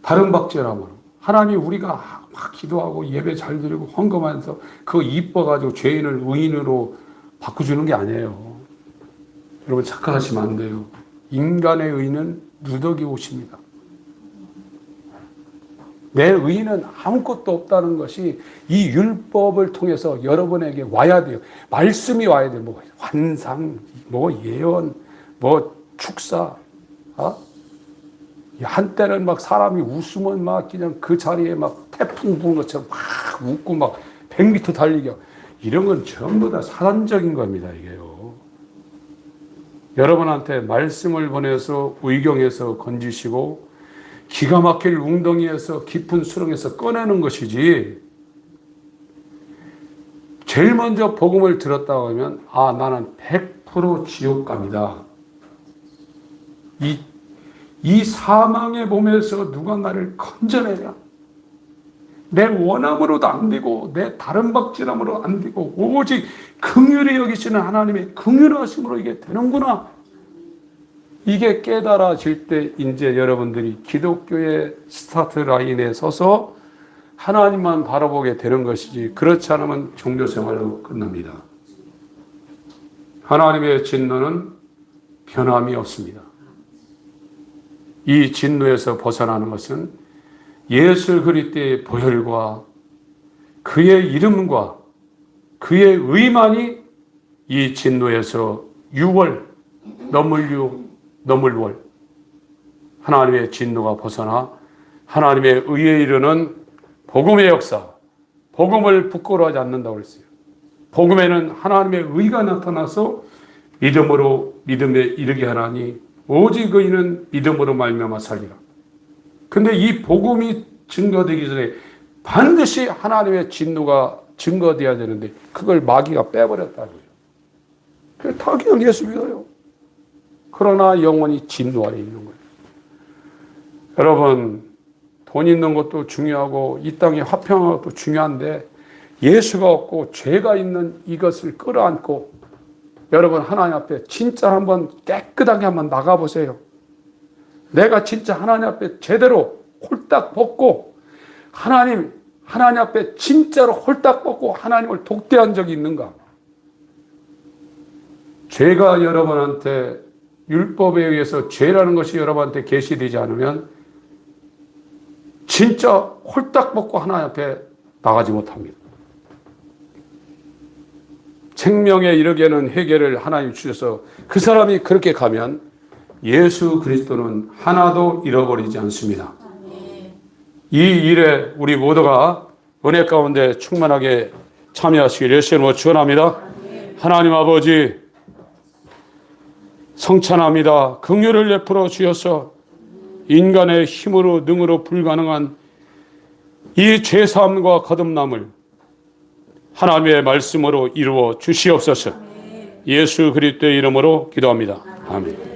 다른 박제함으로 하나님이 우리가 막 기도하고 예배 잘 드리고 헌금하면서 그거 이뻐가지고 죄인을 의인으로 바꿔주는 게 아니에요. 여러분 착각하시면 안 돼요. 인간의 의인은 누더기 옷입니다. 내 의인은 아무것도 없다는 것이 이 율법을 통해서 여러분에게 와야 돼요. 말씀이 와야 돼요. 뭐 환상, 뭐 예언, 뭐 축사. 한때는 막 사람이 웃으면 막 그냥 그 자리에 막 태풍 부는 것처럼 막 웃고 막 100m 달리기. 이런 건 전부 다 사단적인 겁니다, 이게요. 여러분한테 말씀을 보내서 의경에서 건지시고 기가 막힐 웅덩이에서 깊은 수렁에서 꺼내는 것이지, 제일 먼저 복음을 들었다고 하면 나는 100% 지옥 갑니다. 이 사망의 몸에서 누가 나를 건져내랴. 내 원함으로도 안 되고 내 다른 박질함으로 안 되고 오직 긍휼히 여기시는 하나님의 긍휼하심으로 이게 되는구나. 이게 깨달아질 때 이제 여러분들이 기독교의 스타트 라인에 서서 하나님만 바라보게 되는 것이지, 그렇지 않으면 종교생활로 끝납니다. 하나님의 진노는 변함이 없습니다. 이 진노에서 벗어나는 것은 예수 그리스도의 보혈과 그의 이름과 그의 의만이 이 진노에서 유월, 너물월 하나님의 진노가 벗어나 하나님의 의에 이르는 복음의 역사, 복음을 부끄러워하지 않는다고 그랬어요. 복음에는 하나님의 의가 나타나서 믿음에 이르게 하나니 오직 의인은 믿음으로 말미암아 살리라. 근데 이 복음이 증거되기 전에 반드시 하나님의 진노가 증거되어야 되는데 그걸 마귀가 빼버렸다고요. 그래서 다 그냥 예수 믿어요. 그러나 영원히 진노 아래 있는 거예요. 여러분, 돈 있는 것도 중요하고 이 땅에 화평한 것도 중요한데 예수가 없고 죄가 있는 이것을 끌어안고 여러분 하나님 앞에 진짜 한번 깨끗하게 한번 나가보세요. 내가 진짜 하나님 앞에 제대로 홀딱 벗고 하나님 앞에 진짜로 홀딱 벗고 하나님을 독대한 적이 있는가? 죄가 여러분한테 율법에 의해서 죄라는 것이 여러분한테 계시되지 않으면 진짜 홀딱 벗고 하나님 앞에 나가지 못합니다. 생명에 이르게는 회개를 하나님 주셔서 그 사람이 그렇게 가면 예수 그리스도는 하나도 잃어버리지 않습니다. 이 일에 우리 모두가 은혜 가운데 충만하게 참여하시기를 예수의 이름으로 축원합니다. 하나님 아버지 성찬합니다. 긍휼을 베풀어 주셔서 인간의 힘으로 능으로 불가능한 이 죄사함과 거듭남을 하나님의 말씀으로 이루어 주시옵소서. 예수 그리스도의 이름으로 기도합니다. 아멘.